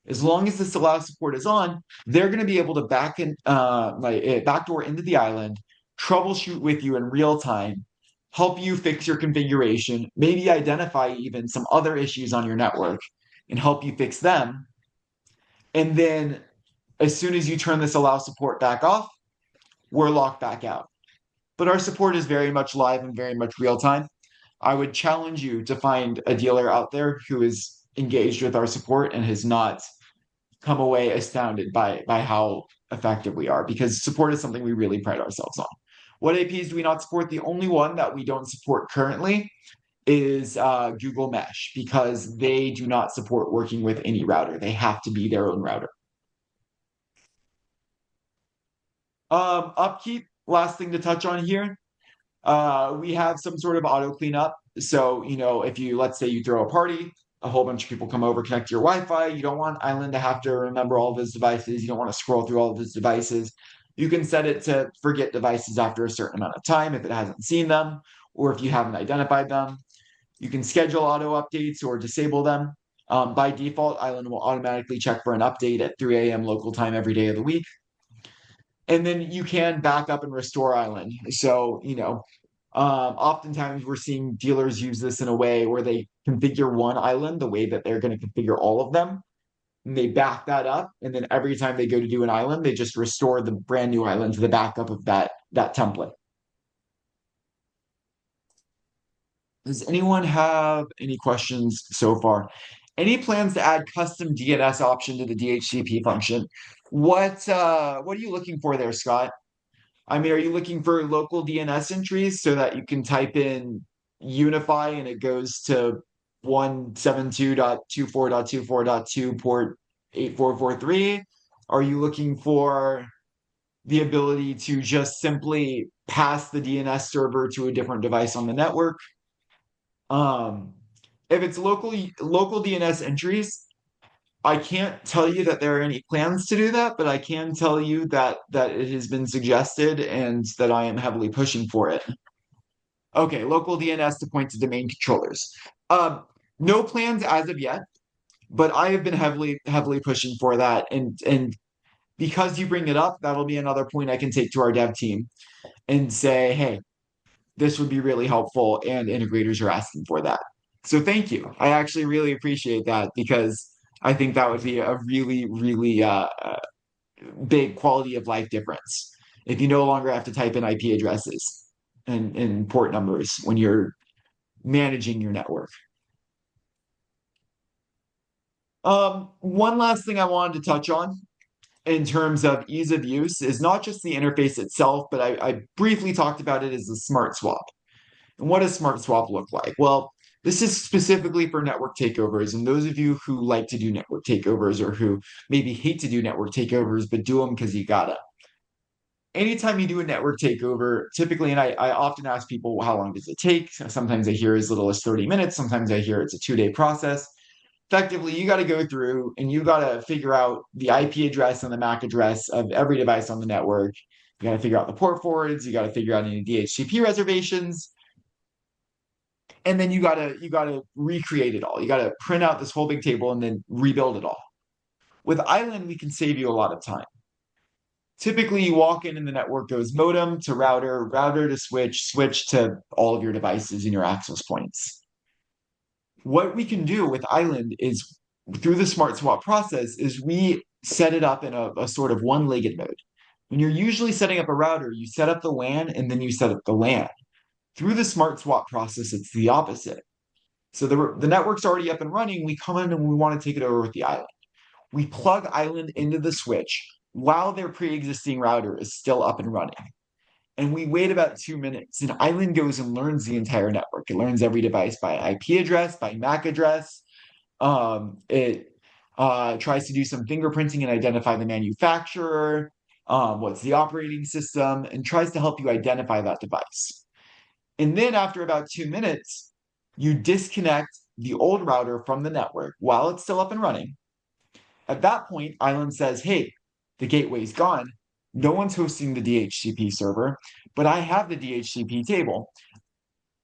as long as this allow support is on, they're going to be able to backdoor into the island, troubleshoot with you in real time, help you fix your configuration, maybe identify even some other issues on your network and help you fix them. And then as soon as you turn this allow support back off, we're locked back out. But our support is very much live and very much real time. I would challenge you to find a dealer out there who is engaged with our support and has not come away astounded by how effective we are, because support is something we really pride ourselves on. What APs do we not support? The only one that we don't support currently is Google Mesh, because they do not support working with any router. They have to be their own router. Upkeep, last thing to touch on here. We have some sort of auto cleanup. So, if you, let's say you throw a party, a whole bunch of people come over, connect to your Wi-Fi. You don't want Island to have to remember all of his devices. You don't want to scroll through all of his devices. You can set it to forget devices after a certain amount of time if it hasn't seen them, or if you haven't identified them. You can schedule auto updates or disable them. By default, Island will automatically check for an update at 3 a.m. local time every day of the week. And then you can back up and restore Island. So, oftentimes we're seeing dealers use this in a way where they configure one island the way that they're going to configure all of them. And they back that up. And then every time they go to do an island, they just restore the brand new island to the backup of that template. Does anyone have any questions so far? Any plans to add custom DNS option to the DHCP function? What are you looking for there, Scott? I mean, are you looking for local DNS entries so that you can type in Unify and it goes to 172.24.24.2 port 8443? Are you looking for the ability to just simply pass the DNS server to a different device on the network? Um, if it's local DNS entries, I can't tell you that there are any plans to do that, but I can tell you that it has been suggested and that I am heavily pushing for it. Okay, local DNS to point to domain controllers. No plans as of yet, but I have been heavily pushing for that. And because you bring it up, that'll be another point I can take to our dev team and say, hey, this would be really helpful, and integrators are asking for that. So thank you. I actually really appreciate that, because I think that would be a really, really big quality of life difference if you no longer have to type in IP addresses and port numbers when you're managing your network. One last thing I wanted to touch on in terms of ease of use is not just the interface itself, but I briefly talked about it as a smart swap. And what does smart swap look like? Well, this is specifically for network takeovers. And those of you who like to do network takeovers, or who maybe hate to do network takeovers, but do them because you gotta. Anytime you do a network takeover, typically, and I often ask people, well, how long does it take? Sometimes I hear as little as 30 minutes. Sometimes I hear it's a 2-day process. Effectively, you got to go through and you got to figure out the IP address and the MAC address of every device on the network. You got to figure out the port forwards. You got to figure out any DHCP reservations. And then you gotta recreate it all. You gotta print out this whole big table and then rebuild it all. With Island, we can save you a lot of time. Typically, you walk in and the network goes modem to router, router to switch, switch to all of your devices and your access points. What we can do with Island is, through the smart swap process, is we set it up in a sort of one-legged mode. When you're usually setting up a router, you set up the WAN and then you set up the LAN. Through the smart swap process, it's the opposite. So the network's already up and running. We come in and we want to take it over with the island. We plug island into the switch while their pre-existing router is still up and running. And we wait about 2 minutes, and island goes and learns the entire network. It learns every device by IP address, by MAC address, It tries to do some fingerprinting and identify the manufacturer, what's the operating system, and tries to help you identify that device. And then after about 2 minutes, you disconnect the old router from the network while it's still up and running. At that point, Island says, hey, the gateway's gone. No one's hosting the DHCP server, but I have the DHCP table.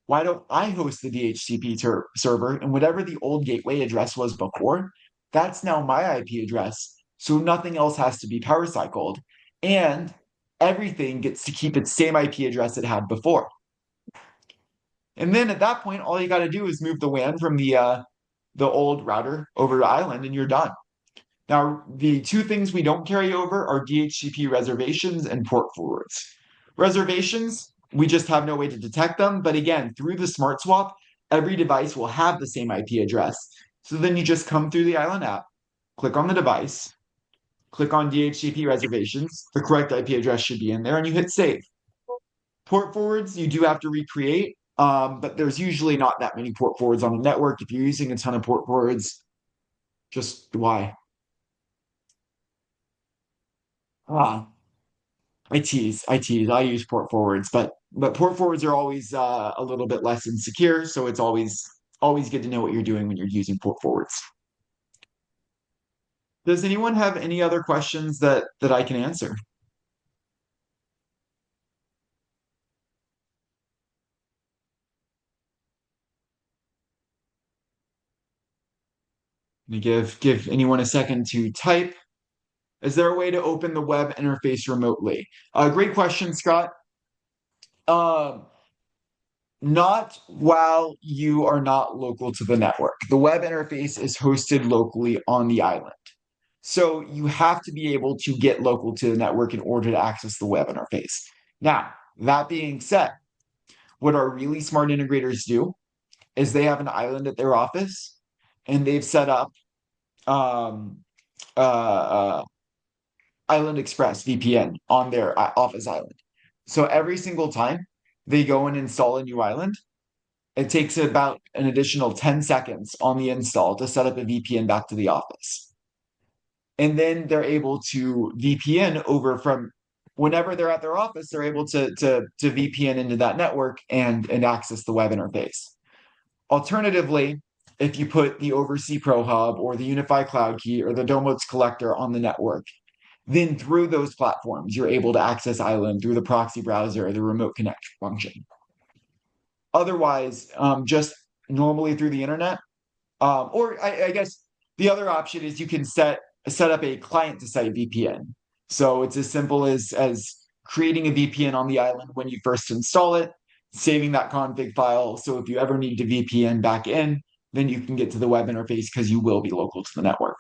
Why don't I host the DHCP server? And whatever the old gateway address was before, that's now my IP address. So nothing else has to be power cycled. And everything gets to keep its same IP address it had before. And then at that point, all you got to do is move the WAN from the old router over to Island, and you're done. Now, the two things we don't carry over are DHCP reservations and port forwards. Reservations, we just have no way to detect them. But again, through the Smart Swap, every device will have the same IP address. So then you just come through the Island app, click on the device, click on DHCP reservations. The correct IP address should be in there, and you hit save. Port forwards, you do have to recreate, but there's usually not that many port forwards on the network. If you're using a ton of port forwards, just why? Ah, I tease. I use port forwards, but port forwards are always a little bit less insecure, so it's always good to know what you're doing when you're using port forwards. Does anyone have any other questions that I can answer? Let me give anyone a second to type. Is there a way to open the web interface remotely? Great question, Scott. Um, Not while you are not local to the network. The web interface is hosted locally on the island. So you have to be able to get local to the network in order to access the web interface. Now, that being said, what our really smart integrators do is they have an island at their office and they've set up um, Island Express VPN on their office island. So every single time they go and install a new island, it takes about an additional 10 seconds on the install to set up a VPN back to the office. And then they're able to VPN over from whenever they're at their office, they're able to VPN into that network and access the web interface. Alternatively, if you put the Oversea Pro Hub or the Unify Cloud Key or the Domotz collector on the network, then through those platforms, you're able to access Island through the proxy browser or the remote connect function. Otherwise, just normally through the internet, or I guess the other option is you can set up a client to site VPN. So it's as simple as creating a VPN on the island when you first install it, saving that config file. So if you ever need to VPN back in, then you can get to the web interface because you will be local to the network.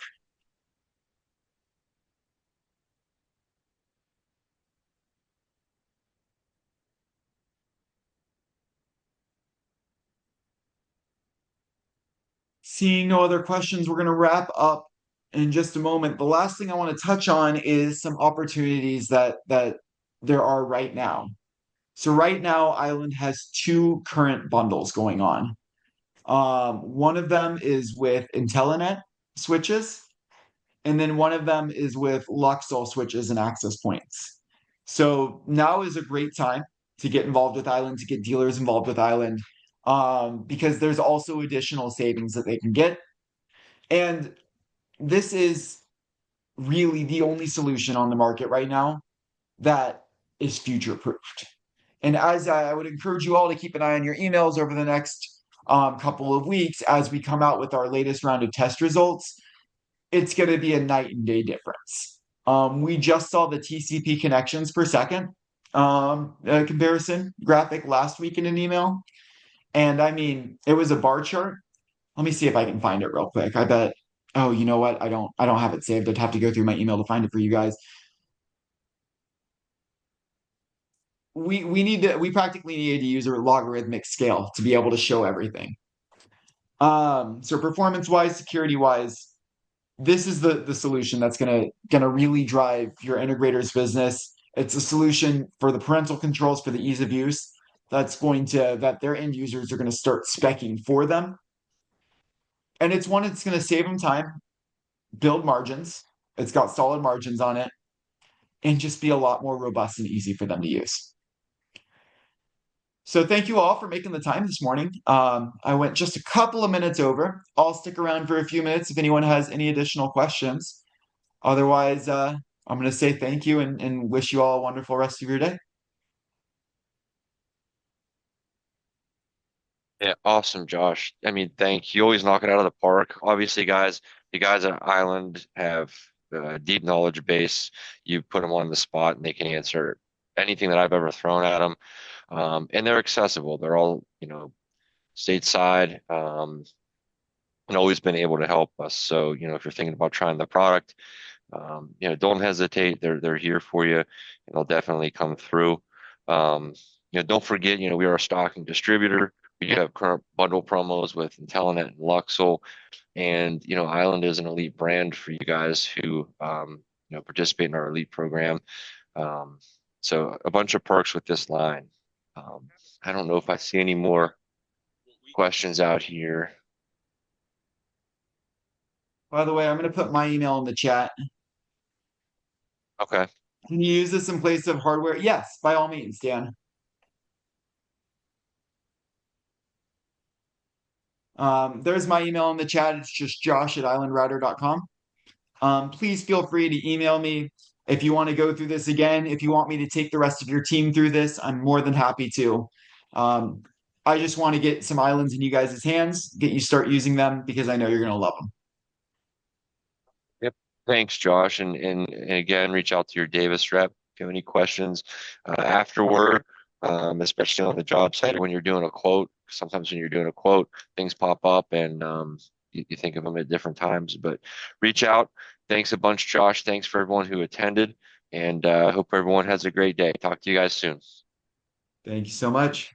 Seeing no other questions, we're going to wrap up in just a moment. The last thing I want to touch on is some opportunities that there are right now. So right now, Island has two current bundles going on. One of them is with Intellinet switches, and then one of them is with Luxul switches and access points. So now is a great time to get involved with Island, to get dealers involved with Island, because there's also additional savings that they can get. And this is really the only solution on the market right now that is future proofed. And as I would encourage you all to keep an eye on your emails over the next couple of weeks as we come out with our latest round of test results, it's going to be a night and day difference. We just saw the TCP connections per second comparison graphic last week in an email. And I mean, it was a bar chart. Let me see if I can find it real quick. I bet. Oh, you know what? I don't have it saved. I'd have to go through my email to find it for you guys. We practically needed to use a logarithmic scale to be able to show everything. So performance wise, security wise, this is the solution that's gonna really drive your integrator's business. It's a solution for the parental controls for the ease of use. That their end users are going to start speccing for them. And it's one that's going to save them time, build margins. It's got solid margins on it, and just be a lot more robust and easy for them to use. So thank you all for making the time this morning. I went just a couple of minutes over. I'll stick around for a few minutes if anyone has any additional questions. Otherwise, I'm going to say thank you and wish you all a wonderful rest of your day. Yeah, awesome, Josh. I mean, thank you. You always knock it out of the park. Obviously, guys, the guys at Island have a deep knowledge base. You put them on the spot and they can answer anything that I've ever thrown at them. And they're accessible. They're all, stateside, and always been able to help us. So, if you're thinking about trying the product, don't hesitate. They're here for you, and they'll definitely come through. Um, don't forget, we are a stocking distributor. We do have current bundle promos with Intellinet and Luxul, and Island is an elite brand for you guys who participate in our elite program. Um, so a bunch of perks with this line. Um, I don't know if I see any more questions out here. By the way, I'm going to put my email in the chat. Okay. Can you use this in place of hardware? Yes, by all means, Dan. There's my email in the chat. It's just josh@islandrouter.com. Please feel free to email me if you want to go through this again. If you want me to take the rest of your team through this, I'm more than happy to. Um, I just want to get some islands in you guys' hands, get you start using them because I know you're going to love them. Yep. Thanks, Josh. And again, reach out to your Davis rep if you have any questions afterward, especially on the job site when you're doing a quote. Sometimes when you're doing a quote, things pop up and you think of them at different times. But reach out. Thanks a bunch, Josh. Thanks for everyone who attended. And hope everyone has a great day. Talk to you guys soon. Thank you so much.